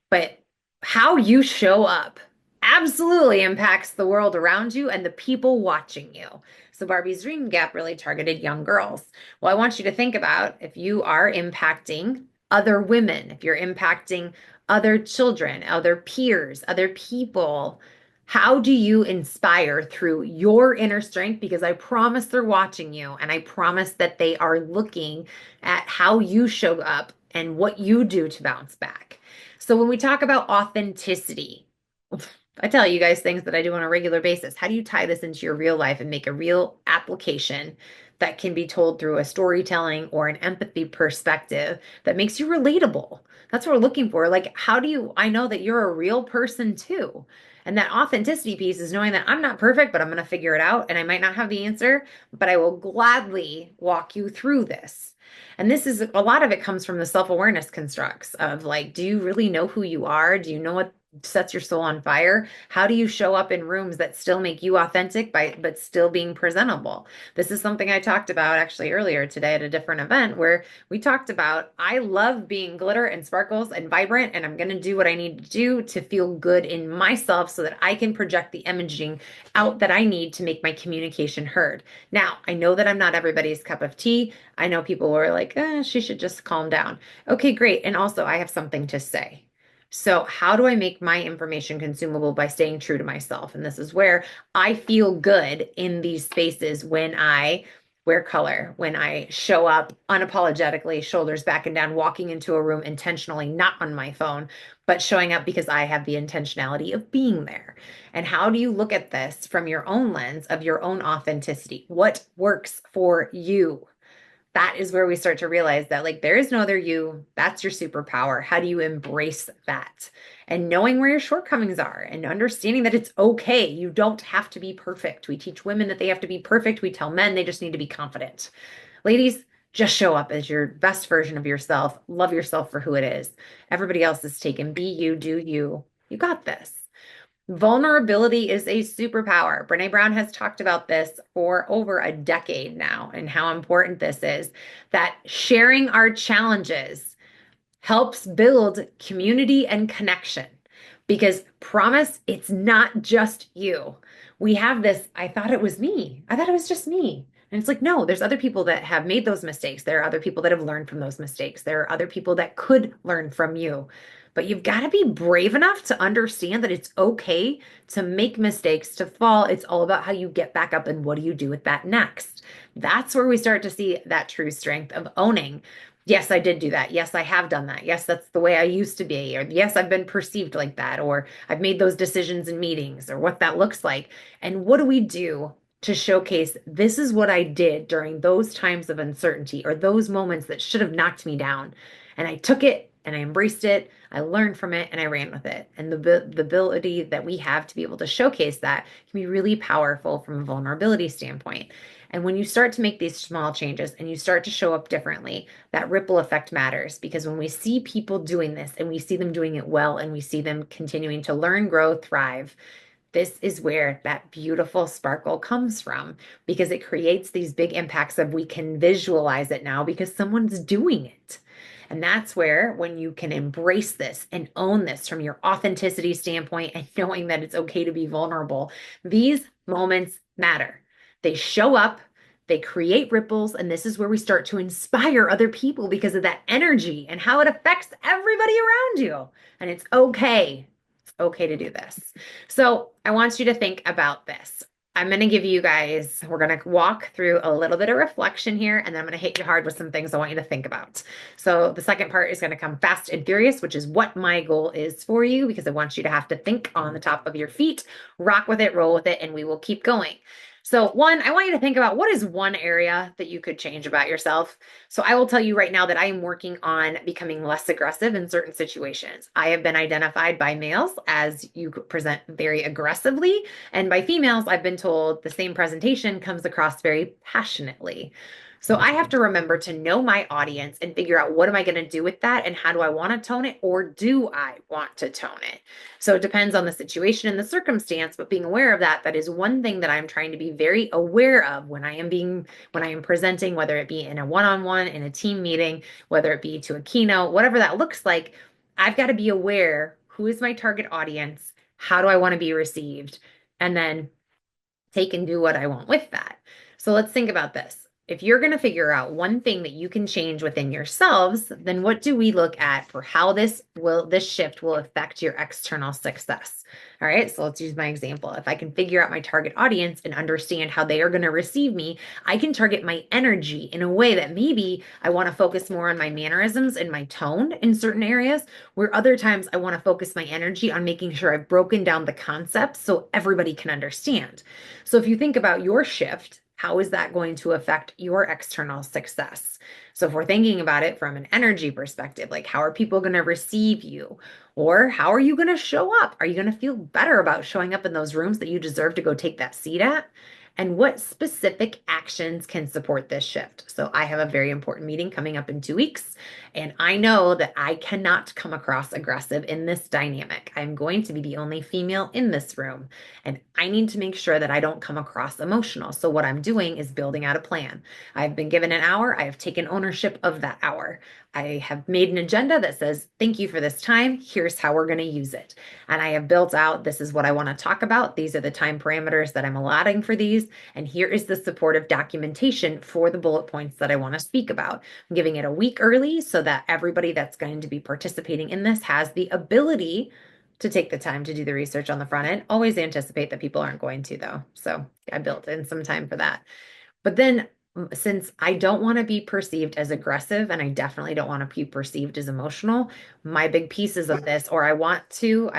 But how you show up absolutely impacts the world around you and the people watching you. So Barbie's dream gap really targeted young girls. Well, I want you to think about if you are impacting other women, if you're impacting other children, other peers, other people, how do you inspire through your inner strength? Because I promise they're watching you and I promise that they are looking at how you show up and what you do to bounce back. So when we talk about authenticity, I tell you guys things that I do on a regular basis. How do you tie this into your real life and make a real application that can be told through a storytelling or an empathy perspective that makes you relatable? That's what we're looking for. Like, how do you, I know that you're a real person too. And that authenticity piece is knowing that I'm not perfect, but I'm going to figure it out. And I might not have the answer, but I will gladly walk you through this. And this is a lot of it comes from the self-awareness constructs of like, do you really know who you are? Do you know what sets your soul on fire? How do you show up in rooms that still make you authentic but still being presentable? This is something I talked about actually earlier today at a different event where we talked about I love being glitter and sparkles and vibrant, and I'm going to do what I need to do to feel good in myself so that I can project the imaging out that I need to make my communication heard. Now, I know that I'm not everybody's cup of tea. I know people were like, she should just calm down. Okay, great. And also, I have something to say. So how do I make my information consumable by staying true to myself? And this is where I feel good in these spaces when I wear color, when I show up unapologetically, shoulders back and down, walking into a room intentionally, not on my phone, but showing up because I have the intentionality of being there. And how do you look at this from your own lens of your own authenticity? What works for you? That is where we start to realize that like there is no other you. That's your superpower. How do you embrace that? And knowing where your shortcomings are and understanding that it's okay. You don't have to be perfect. We teach women that they have to be perfect. We tell men they just need to be confident. Ladies, just show up as your best version of yourself. Love yourself for who it is. Everybody else is taken. Be you, do you. You got this. Vulnerability is a superpower. Brene Brown has talked about this for over a decade now and how important this is, that sharing our challenges helps build community and connection. Because promise, it's not just you. We have this, I thought it was me. I thought it was just me. And it's like, no, there's other people that have made those mistakes. There are other people that have learned from those mistakes. There are other people that could learn from you. but you've got to be brave enough to understand that it's okay to make mistakes, to fall. It's all about how you get back up and what do you do with that next. That's where we start to see that true strength of owning. Yes, I did do that. Yes, I have done that. Yes, that's the way I used to be. Or yes, I've been perceived like that. Or I've made those decisions in meetings or what that looks like. And what do we do to showcase this is what I did during those times of uncertainty or those moments that should have knocked me down? And I took it and I embraced it. I learned from it and I ran with it. And the ability that we have to be able to showcase that can be really powerful from a vulnerability standpoint. And when you start to make these small changes and you start to show up differently, that ripple effect matters because when we see people doing this and we see them doing it well and we see them continuing to learn, grow, thrive, this is where that beautiful sparkle comes from because it creates these big impacts of we can visualize it now because someone's doing it. And that's where, when you can embrace this and own this from your authenticity standpoint and knowing that it's okay to be vulnerable, these moments matter. They show up, they create ripples, and this is where we start to inspire other people because of that energy and how it affects everybody around you. And it's okay. It's okay to do this. So I want you to think about this. I'm going to give you guys, we're going to walk through a little bit of reflection here, and then I'm going to hit you hard with some things I want you to think about. So the second part is going to come fast and furious, which is what my goal is for you, because I want you to have to think on the top of your feet, rock with it, roll with it, and we will keep going. So one, I want you to think about what is one area that you could change about yourself. So I will tell you right now that I am working on becoming less aggressive in certain situations. I have been identified by males as you present very aggressively, and by females, I've been told the same presentation comes across very passionately. So I have to remember to know my audience and figure out what am I going to do with that and how do I want to tone it or do I want to tone it? So it depends on the situation and the circumstance, but being aware of that, that is one thing that I'm trying to be very aware of when I am presenting, whether it be in a one-on-one, in a team meeting, whether it be to a keynote, whatever that looks like, I've got to be aware who is my target audience? How do I want to be received? And then take and do what I want with that. So let's think about this. If you're going to figure out one thing that you can change within yourselves, then what do we look at for how this shift will affect your external success? All right, so let's use my example. If I can figure out my target audience and understand how they are going to receive me, I can target my energy in a way that maybe I want to focus more on my mannerisms and my tone in certain areas, where other times I want to focus my energy on making sure I've broken down the concepts so everybody can understand. So if you think about your shift, how is that going to affect your external success? So if we're thinking about it from an energy perspective, like how are people going to receive you? Or how are you going to show up? Are you going to feel better about showing up in those rooms that you deserve to go take that seat at? And what specific actions can support this shift? So I have a very important meeting coming up in 2 weeks, and I know that I cannot come across aggressive in this dynamic. I'm going to be the only female in this room, and I need to make sure that I don't come across emotional. So what I'm doing is building out a plan. I've been given an hour. I have taken ownership of that hour. I have made an agenda that says, thank you for this time. Here's how we're going to use it. And I have built out, this is what I want to talk about. These are the time parameters that I'm allotting for these. And here is the supportive documentation for the bullet points that I want to speak about. I'm giving it a week early so that everybody that's going to be participating in this has the ability to take the time to do the research on the front end. Always anticipate that people aren't going to, though. So I built in some time for that. But then since I don't want to be perceived as aggressive and I definitely don't want to be perceived as emotional, my big pieces of this, or I want to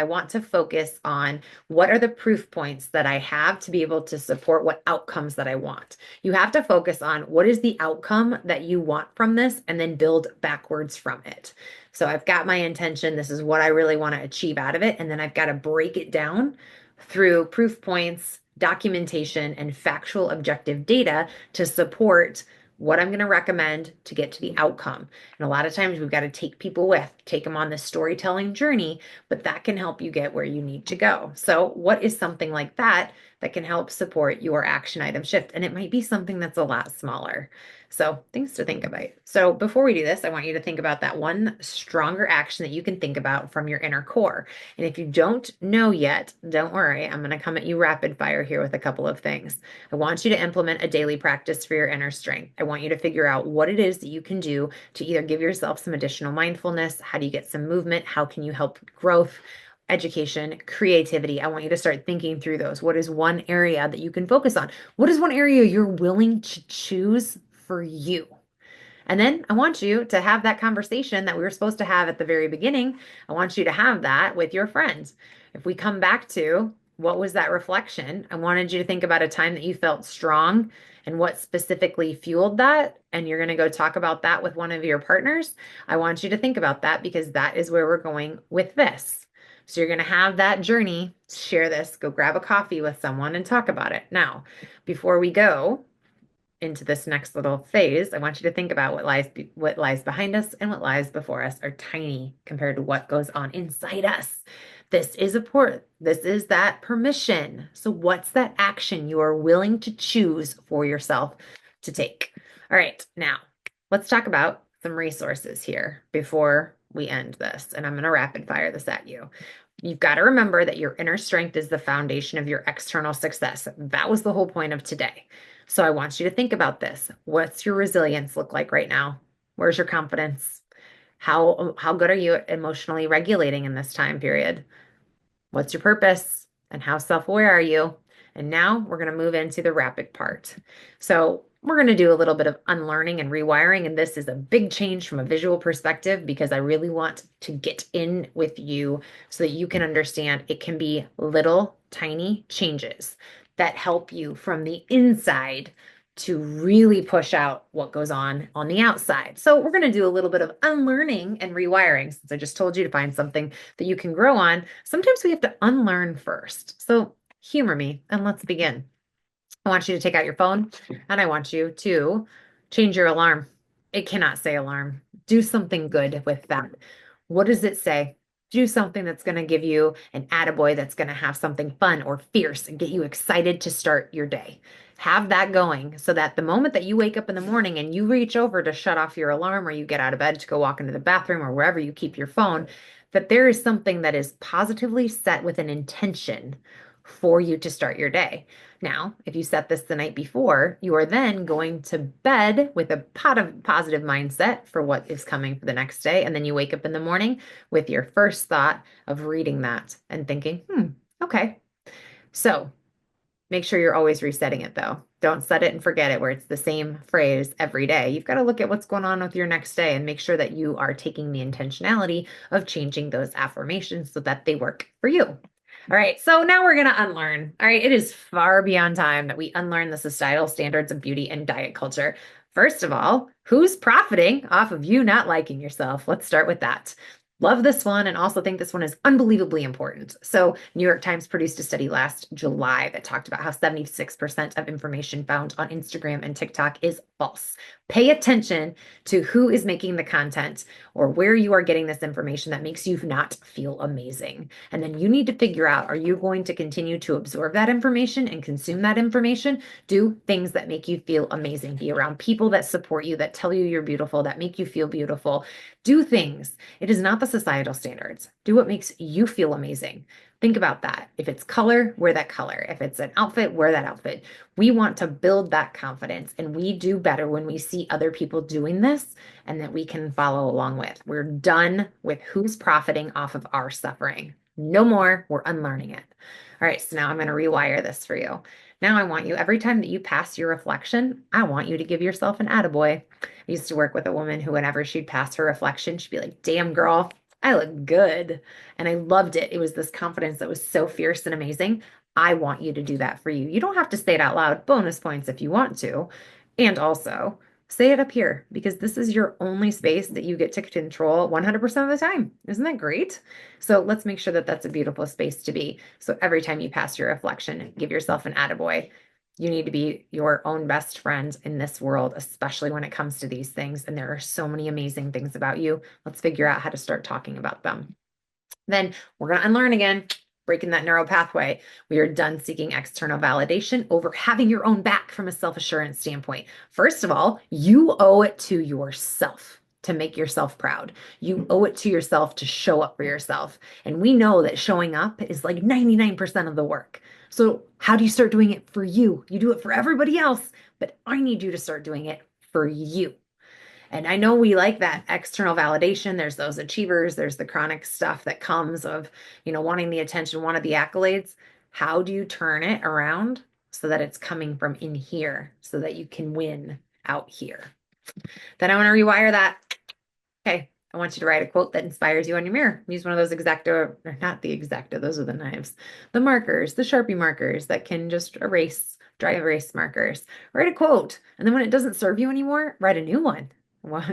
focus on what are the proof points that I have to be able to support what outcomes that I want. You have to focus on what is the outcome that you want from this and then build backwards from it. So I've got my intention. This is what I really want to achieve out of it. And then I've got to break it down through proof points, documentation, and factual objective data to support what I'm going to recommend to get to the outcome. And a lot of times we've got to take them on this storytelling journey, but that can help you get where you need to go. So what is something like that that can help support your action item shift? And it might be something that's a lot smaller. So things to think about. So before we do this, I want you to think about that one stronger action that you can think about from your inner core. And if you don't know yet, don't worry. I'm going to come at you rapid fire here with a couple of things. I want you to implement a daily practice for your inner strength. I want you to figure out what it is that you can do to either give yourself some additional mindfulness. How do you get some movement? How can you help growth? Education, creativity. I want you to start thinking through those. What is one area that you can focus on? What is one area you're willing to choose for you? And then I want you to have that conversation that we were supposed to have at the very beginning. I want you to have that with your friends. If we come back to what was that reflection, I wanted you to think about a time that you felt strong and what specifically fueled that. And you're going to go talk about that with one of your partners. I want you to think about that because that is where we're going with this. So you're going to have that journey, share this, go grab a coffee with someone and talk about it. Now, before we go, into this next little phase, I want you to think about what lies behind us and what lies before us are tiny compared to what goes on inside us. This is a port. This is that permission. So what's that action you are willing to choose for yourself to take? All right, now let's talk about some resources here before we end this. And I'm going to rapid fire this at you. You've got to remember that your inner strength is the foundation of your external success. That was the whole point of today. So I want you to think about this. What's your resilience look like right now? Where's your confidence? How good are you at emotionally regulating in this time period? What's your purpose and how self-aware are you? And now we're going to move into the rapid part. So we're going to do a little bit of unlearning and rewiring. And this is a big change from a visual perspective because I really want to get in with you so that you can understand it can be little tiny changes that help you from the inside to really push out what goes on the outside. So we're going to do a little bit of unlearning and rewiring. Since I just told you to find something that you can grow on, sometimes we have to unlearn first. So humor me and let's begin. I want you to take out your phone and I want you to change your alarm. It cannot say alarm. Do something good with that. What does it say? Do something that's going to give you an attaboy that's going to have something fun or fierce and get you excited to start your day. Have that going so that the moment that you wake up in the morning and you reach over to shut off your alarm or you get out of bed to go walk into the bathroom or wherever you keep your phone, that there is something that is positively set with an intention for you to start your day. Now, if you set this the night before, you are then going to bed with a positive mindset for what is coming for the next day. And then you wake up in the morning with your first thought of reading that and thinking, okay. So make sure you're always resetting it though. Don't set it and forget it where it's the same phrase every day. You've got to look at what's going on with your next day and make sure that you are taking the intentionality of changing those affirmations so that they work for you. All right, so now we're going to unlearn. All right, it is far beyond time that we unlearn the societal standards of beauty and diet culture. First of all, who's profiting off of you not liking yourself? Let's start with that. Love this one and also think this one is unbelievably important. So, New York Times produced a study last July that talked about how 76% of information found on Instagram and TikTok is false. Pay attention to who is making the content or where you are getting this information that makes you not feel amazing. And then you need to figure out, are you going to continue to absorb that information and consume that information? Do things that make you feel amazing. Be around people that support you, that tell you you're beautiful, that make you feel beautiful. Do things. It is not the societal standards. Do what makes you feel amazing. Think about that. If it's color, wear that color. If it's an outfit, wear that outfit. We want to build that confidence, and we do better when we see other people doing this and that we can follow along with. We're done with who's profiting off of our suffering. No more. We're unlearning it. All right, so now I'm going to rewire this for you. Now I want you, every time that you pass your reflection, I want you to give yourself an attaboy. I used to work with a woman who, whenever she'd pass her reflection, she'd be like, damn girl, I look good. And I loved it. It was this confidence that was so fierce and amazing. I want you to do that for you. You don't have to say it out loud, bonus points if you want to. And also say it up here because this is your only space that you get to control 100% of the time. Isn't that great? So let's make sure that that's a beautiful space to be. So every time you pass your reflection, give yourself an attaboy. You need to be your own best friend in this world, especially when it comes to these things. And there are so many amazing things about you. Let's figure out how to start talking about them. Then we're going to unlearn again. breaking that neural pathway. We are done seeking external validation over having your own back from a self-assurance standpoint. First of all, you owe it to yourself to make yourself proud. You owe it to yourself to show up for yourself. And we know that showing up is like 99% of the work. So, how do you start doing it for you? You do it for everybody else, but I need you to start doing it for you. And I know we like that external validation. There's those achievers, there's the chronic stuff that comes of, wanting the attention, wanting the accolades. How do you turn it around so that it's coming from in here so that you can win out here? Then I want to rewire that. Okay, I want you to write a quote that inspires you on your mirror. Use one of those Exacto, or not the Exacto, those are the knives, the markers, the Sharpie markers that can just erase, dry erase markers. Write a quote, and then when it doesn't serve you anymore, write a new one.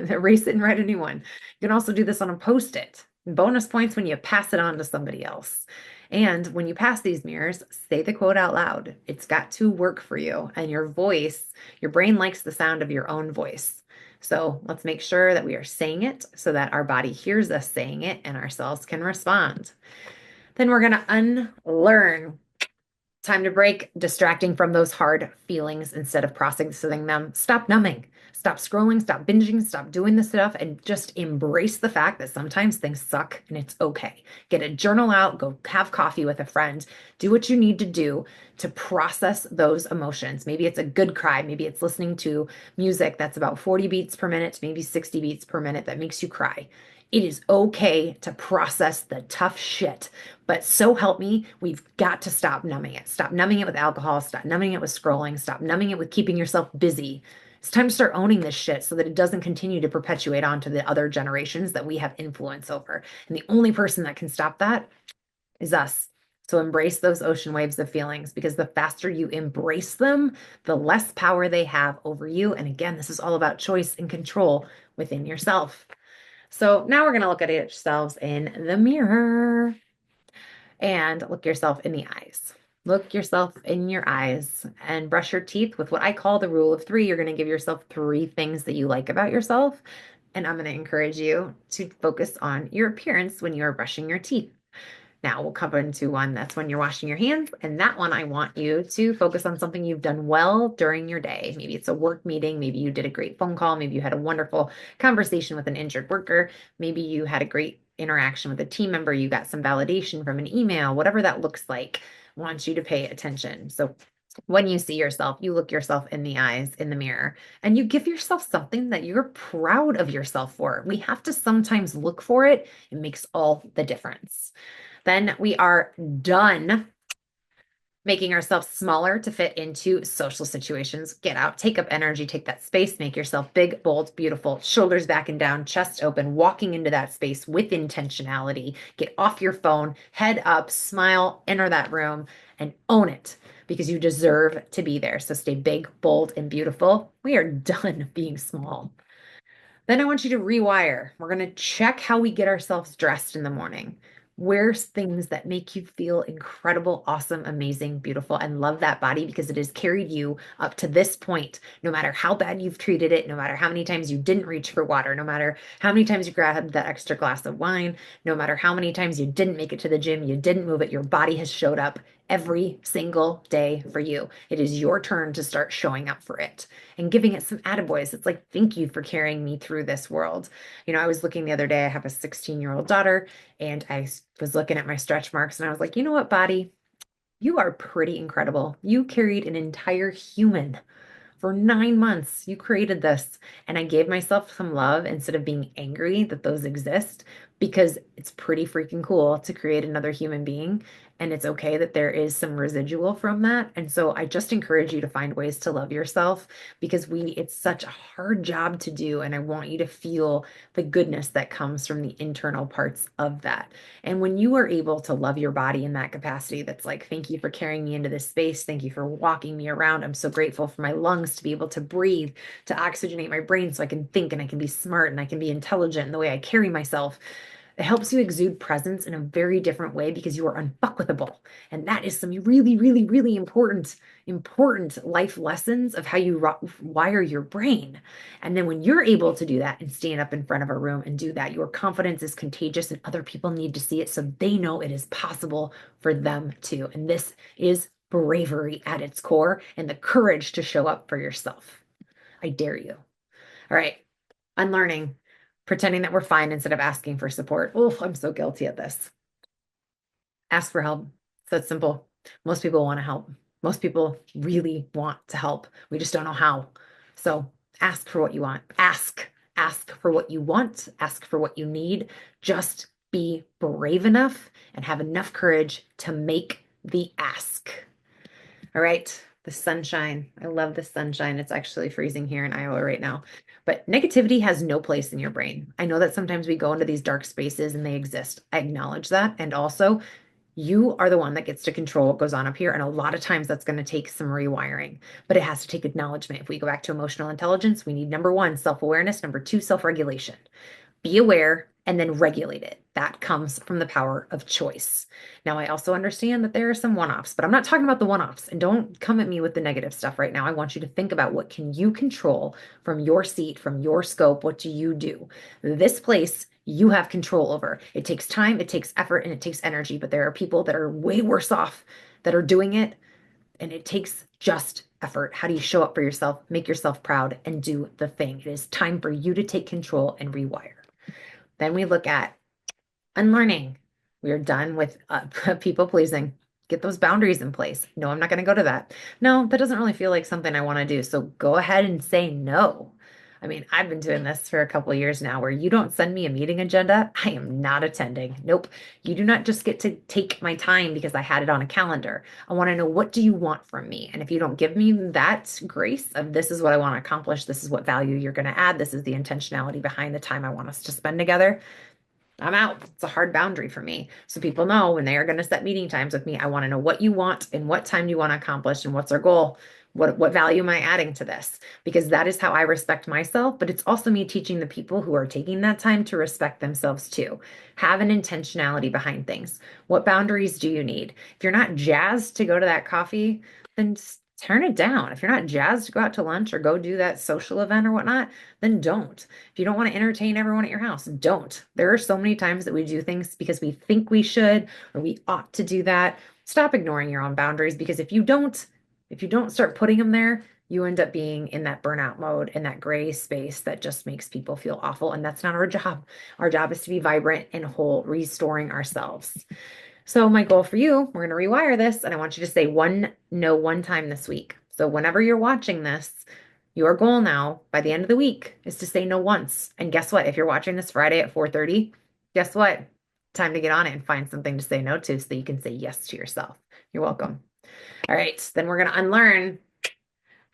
Erase it and write a new one. You can also do this on a Post-it. Bonus points when you pass it on to somebody else. And when you pass these mirrors, say the quote out loud. It's got to work for you. And your voice, your brain likes the sound of your own voice. So let's make sure that we are saying it so that our body hears us saying it and our cells can respond. Then we're going to unlearn. Time to break, distracting from those hard feelings instead of processing them. Stop numbing, stop scrolling, stop binging, stop doing this stuff, and just embrace the fact that sometimes things suck and it's okay. Get a journal out, go have coffee with a friend, do what you need to do to process those emotions. Maybe it's a good cry, maybe it's listening to music that's about 40 beats per minute, maybe 60 beats per minute that makes you cry. It is okay to process the tough shit. But so help me, we've got to stop numbing it. Stop numbing it with alcohol. Stop numbing it with scrolling. Stop numbing it with keeping yourself busy. It's time to start owning this shit so that it doesn't continue to perpetuate onto the other generations that we have influence over. And the only person that can stop that is us. So embrace those ocean waves of feelings because the faster you embrace them, the less power they have over you. And again, this is all about choice and control within yourself. So now we're going to look at ourselves in the mirror and look yourself in the eyes. Look yourself in your eyes and brush your teeth with what I call the rule of three. You're going to give yourself three things that you like about yourself. And I'm going to encourage you to focus on your appearance when you are brushing your teeth. Now we'll come into one that's when you're washing your hands. And that one, I want you to focus on something you've done well during your day. Maybe it's a work meeting. Maybe you did a great phone call. Maybe you had a wonderful conversation with an injured worker. Maybe you had a great interaction with a team member. You got some validation from an email, whatever that looks like. I want you to pay attention. So when you see yourself, you look yourself in the eyes in the mirror and you give yourself something that you're proud of yourself for. We have to sometimes look for it. It makes all the difference. Then we are done making ourselves smaller to fit into social situations. Get out, take up energy, take that space, make yourself big, bold, beautiful, shoulders back and down, chest open, walking into that space with intentionality. Get off your phone, head up, smile, enter that room, and own it because you deserve to be there. So stay big, bold, and beautiful. We are done being small. Then I want you to rewire. We're going to check how we get ourselves dressed in the morning. Wear things that make you feel incredible, awesome, amazing, beautiful, and love that body because it has carried you up to this point. No matter how bad you've treated it, no matter how many times you didn't reach for water, no matter how many times you grabbed that extra glass of wine, no matter how many times you didn't make it to the gym, you didn't move it, your body has showed up every single day for you. It is your turn to start showing up for it and giving it some attaboys. It's like, thank you for carrying me through this world. I was looking the other day, I have a 16-year-old daughter, and I was looking at my stretch marks and I was like, you know what, body? You are pretty incredible. You carried an entire human for 9 months. You created this. And I gave myself some love instead of being angry that those exist because it's pretty freaking cool to create another human being. And it's okay that there is some residual from that. And so I just encourage you to find ways to love yourself because it's such a hard job to do. And I want you to feel the goodness that comes from the internal parts of that. And when you are able to love your body in that capacity, that's like, thank you for carrying me into this space. Thank you for walking me around. I'm so grateful for my lungs to be able to breathe, to oxygenate my brain so I can think and I can be smart and I can be intelligent in the way I carry myself. It helps you exude presence in a very different way because you are unfuckwithable. And that is some really, really, really important life lessons of how you wire your brain. And then when you're able to do that and stand up in front of a room and do that, your confidence is contagious and other people need to see it so they know it is possible for them too. And this is bravery at its core and the courage to show up for yourself. I dare you. All right. Unlearning, pretending that we're fine instead of asking for support. Oh, I'm so guilty at this. Ask for help. It's that simple. Most people want to help. Most people really want to help. We just don't know how. So ask for what you want. Ask for what you want. Ask for what you need. Just be brave enough and have enough courage to make the ask. All right. The sunshine. I love the sunshine. It's actually freezing here in Iowa right now. But negativity has no place in your brain. I know that sometimes we go into these dark spaces and they exist. I acknowledge that. And also, you are the one that gets to control what goes on up here. And a lot of times that's going to take some rewiring, but it has to take acknowledgement. If we go back to emotional intelligence, we need number one, self-awareness, number two, self-regulation. Be aware and then regulate it. That comes from the power of choice. Now, I also understand that there are some one-offs, but I'm not talking about the one-offs. And don't come at me with the negative stuff right now. I want you to think about what can you control from your seat, from your scope? What do you do? This place you have control over. It takes time, it takes effort, and it takes energy, but there are people that are way worse off that are doing it, and it takes just effort. How do you show up for yourself, make yourself proud, and do the thing? It is time for you to take control and rewire. Then we look at unlearning. We are done with people pleasing. Get those boundaries in place. No, I'm not going to go to that. No, that doesn't really feel like something I want to do. So go ahead and say no. I mean, I've been doing this for a couple of years now where you don't send me a meeting agenda, I am not attending. Nope. You do not just get to take my time because I had it on a calendar. I want to know, what do you want from me? And if you don't give me that grace of this is what I want to accomplish, this is what value you're going to add, this is the intentionality behind the time I want us to spend together, I'm out. It's a hard boundary for me. So people know when they are going to set meeting times with me, I want to know what you want and what time you want to accomplish and what's our goal. What value am I adding to this? Because that is how I respect myself, but it's also me teaching the people who are taking that time to respect themselves too. Have an intentionality behind things. What boundaries do you need? If you're not jazzed to go to that coffee, then turn it down. If you're not jazzed to go out to lunch or go do that social event or whatnot, then don't. If you don't want to entertain everyone at your house, don't. There are so many times that we do things because we think we should or we ought to do that. Stop ignoring your own boundaries, because if you don't start putting them there, you end up being in that burnout mode, in that gray space that just makes people feel awful. And that's not our job. Our job is to be vibrant and whole, restoring ourselves. So my goal for you, we're going to rewire this, and I want you to say one no one time this week. So whenever you're watching this, your goal now by the end of the week is to say no once. And guess what? If you're watching this Friday at 4:30, guess what? Time to get on it and find something to say no to so that you can say yes to yourself. You're welcome. All right, then we're going to unlearn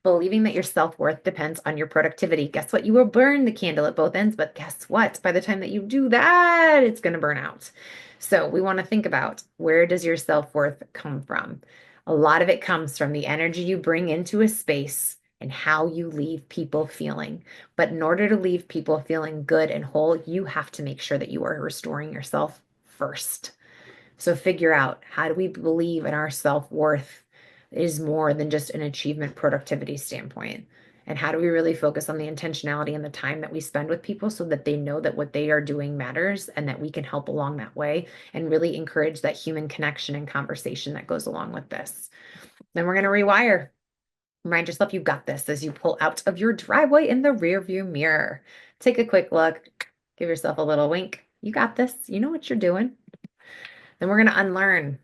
believing that your self-worth depends on your productivity. Guess what? You will burn the candle at both ends, but guess what? By the time that you do that, it's going to burn out. So we want to think about, where does your self-worth come from? A lot of it comes from the energy you bring into a space and how you leave people feeling. But in order to leave people feeling good and whole, you have to make sure that you are restoring yourself first. So figure out, how do we believe in our self-worth is more than just an achievement productivity standpoint? And how do we really focus on the intentionality and the time that we spend with people so that they know that what they are doing matters and that we can help along that way, and really encourage that human connection and conversation that goes along with this? Then we're going to rewire. Remind yourself you got this as you pull out of your driveway in the rearview mirror. Take a quick look, give yourself a little wink. You got this. You know what you're doing. Then we're going to unlearn.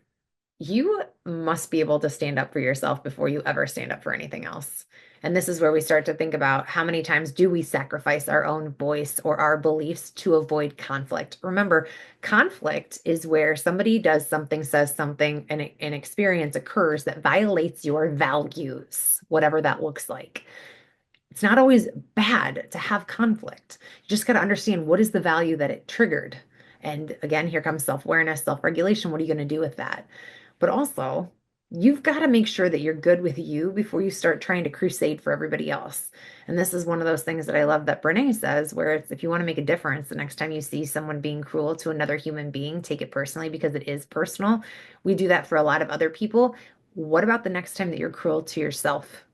You must be able to stand up for yourself before you ever stand up for anything else. And this is where we start to think about, how many times do we sacrifice our own voice or our beliefs to avoid conflict? Remember, conflict is where somebody does something, says something, and an experience occurs that violates your values, whatever that looks like. It's not always bad to have conflict. You just got to understand, what is the value that it triggered. And again, here comes self-awareness, self-regulation. What are you going to do with that? But also, you've got to make sure that you're good with you before you start trying to crusade for everybody else. And this is one of those things that I love that Brene says, where it's if you want to make a difference, the next time you see someone being cruel to another human being, take it personally because it is personal. We do that for a lot of other people. What about the next time that you're cruel to yourself?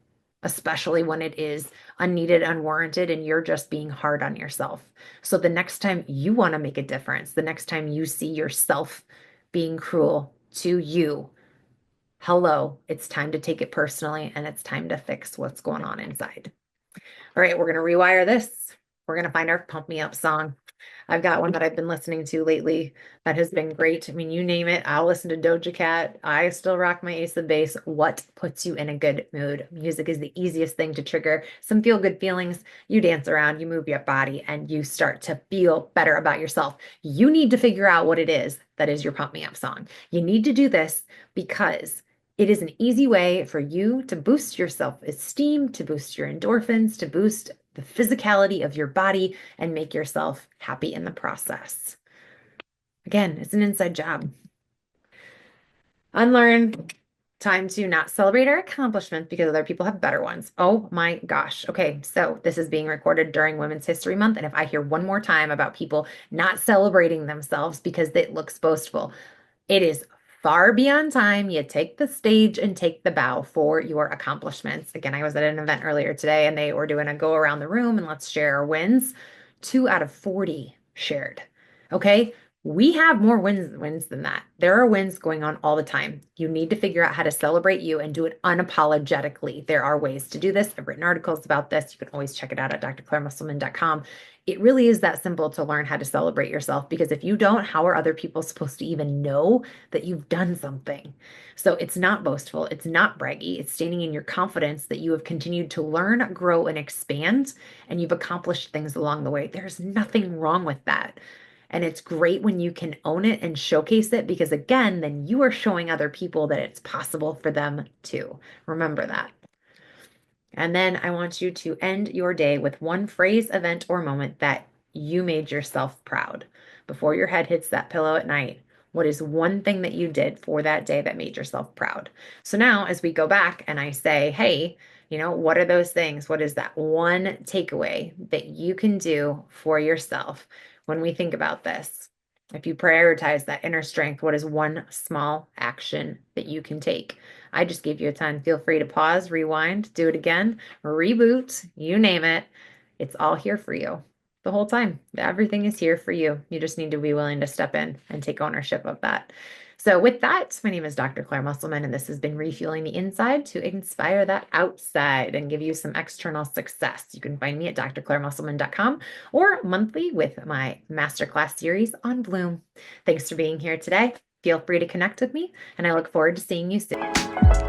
Especially when it is unneeded, unwarranted, and you're just being hard on yourself. So the next time you want to make a difference, the next time you see yourself being cruel to you, hello, it's time to take it personally and it's time to fix what's going on inside. All right, we're going to rewire this. We're going to find our pump me up song. I've got one that I've been listening to lately that has been great. I mean, you name it, I'll listen to Doja Cat. I still rock my Ace of Base. What puts you in a good mood? Music is the easiest thing to trigger some feel good feelings. You dance around, you move your body, and you start to feel better about yourself. You need to figure out what it is that is your pump me up song. You need to do this because it is an easy way for you to boost your self-esteem, to boost your endorphins, to boost the physicality of your body and make yourself happy in the process. Again, it's an inside job. Unlearn. Time to not celebrate our accomplishments because other people have better ones. Oh my gosh. Okay, so this is being recorded during Women's History Month. And if I hear one more time about people not celebrating themselves because it looks boastful, it is far beyond time. You take the stage and take the bow for your accomplishments. Again, I was at an event earlier today and they were doing a go around the room and let's share our wins. 2 out of 40 shared. Okay. We have more wins than that. There are wins going on all the time. You need to figure out how to celebrate you and do it unapologetically. There are ways to do this. I've written articles about this. You can always check it out at drclairemusselman.com. It really is that simple to learn how to celebrate yourself because if you don't, how are other people supposed to even know that you've done something? So it's not boastful, it's not braggy, it's standing in your confidence that you have continued to learn, grow, and expand, and you've accomplished things along the way. There's nothing wrong with that. And it's great when you can own it and showcase it because, again, then you are showing other people that it's possible for them too. Remember that. And then I want you to end your day with one phrase, event, or moment that you made yourself proud. Before your head hits that pillow at night, what is one thing that you did for that day that made yourself proud? So now, as we go back and I say, hey, what are those things? What is that one takeaway that you can do for yourself when we think about this? If you prioritize that inner strength, what is one small action that you can take? I just gave you a time. Feel free to pause, rewind, do it again, reboot, you name it. It's all here for you the whole time. Everything is here for you. You just need to be willing to step in and take ownership of that. So with that, my name is Dr. Claire Musselman, and this has been Refueling the Inside to inspire that outside and give you some external success. You can find me at drclairemusselman.com or monthly with my masterclass series on Bloom. Thanks for being here today. Feel free to connect with me, and I look forward to seeing you soon.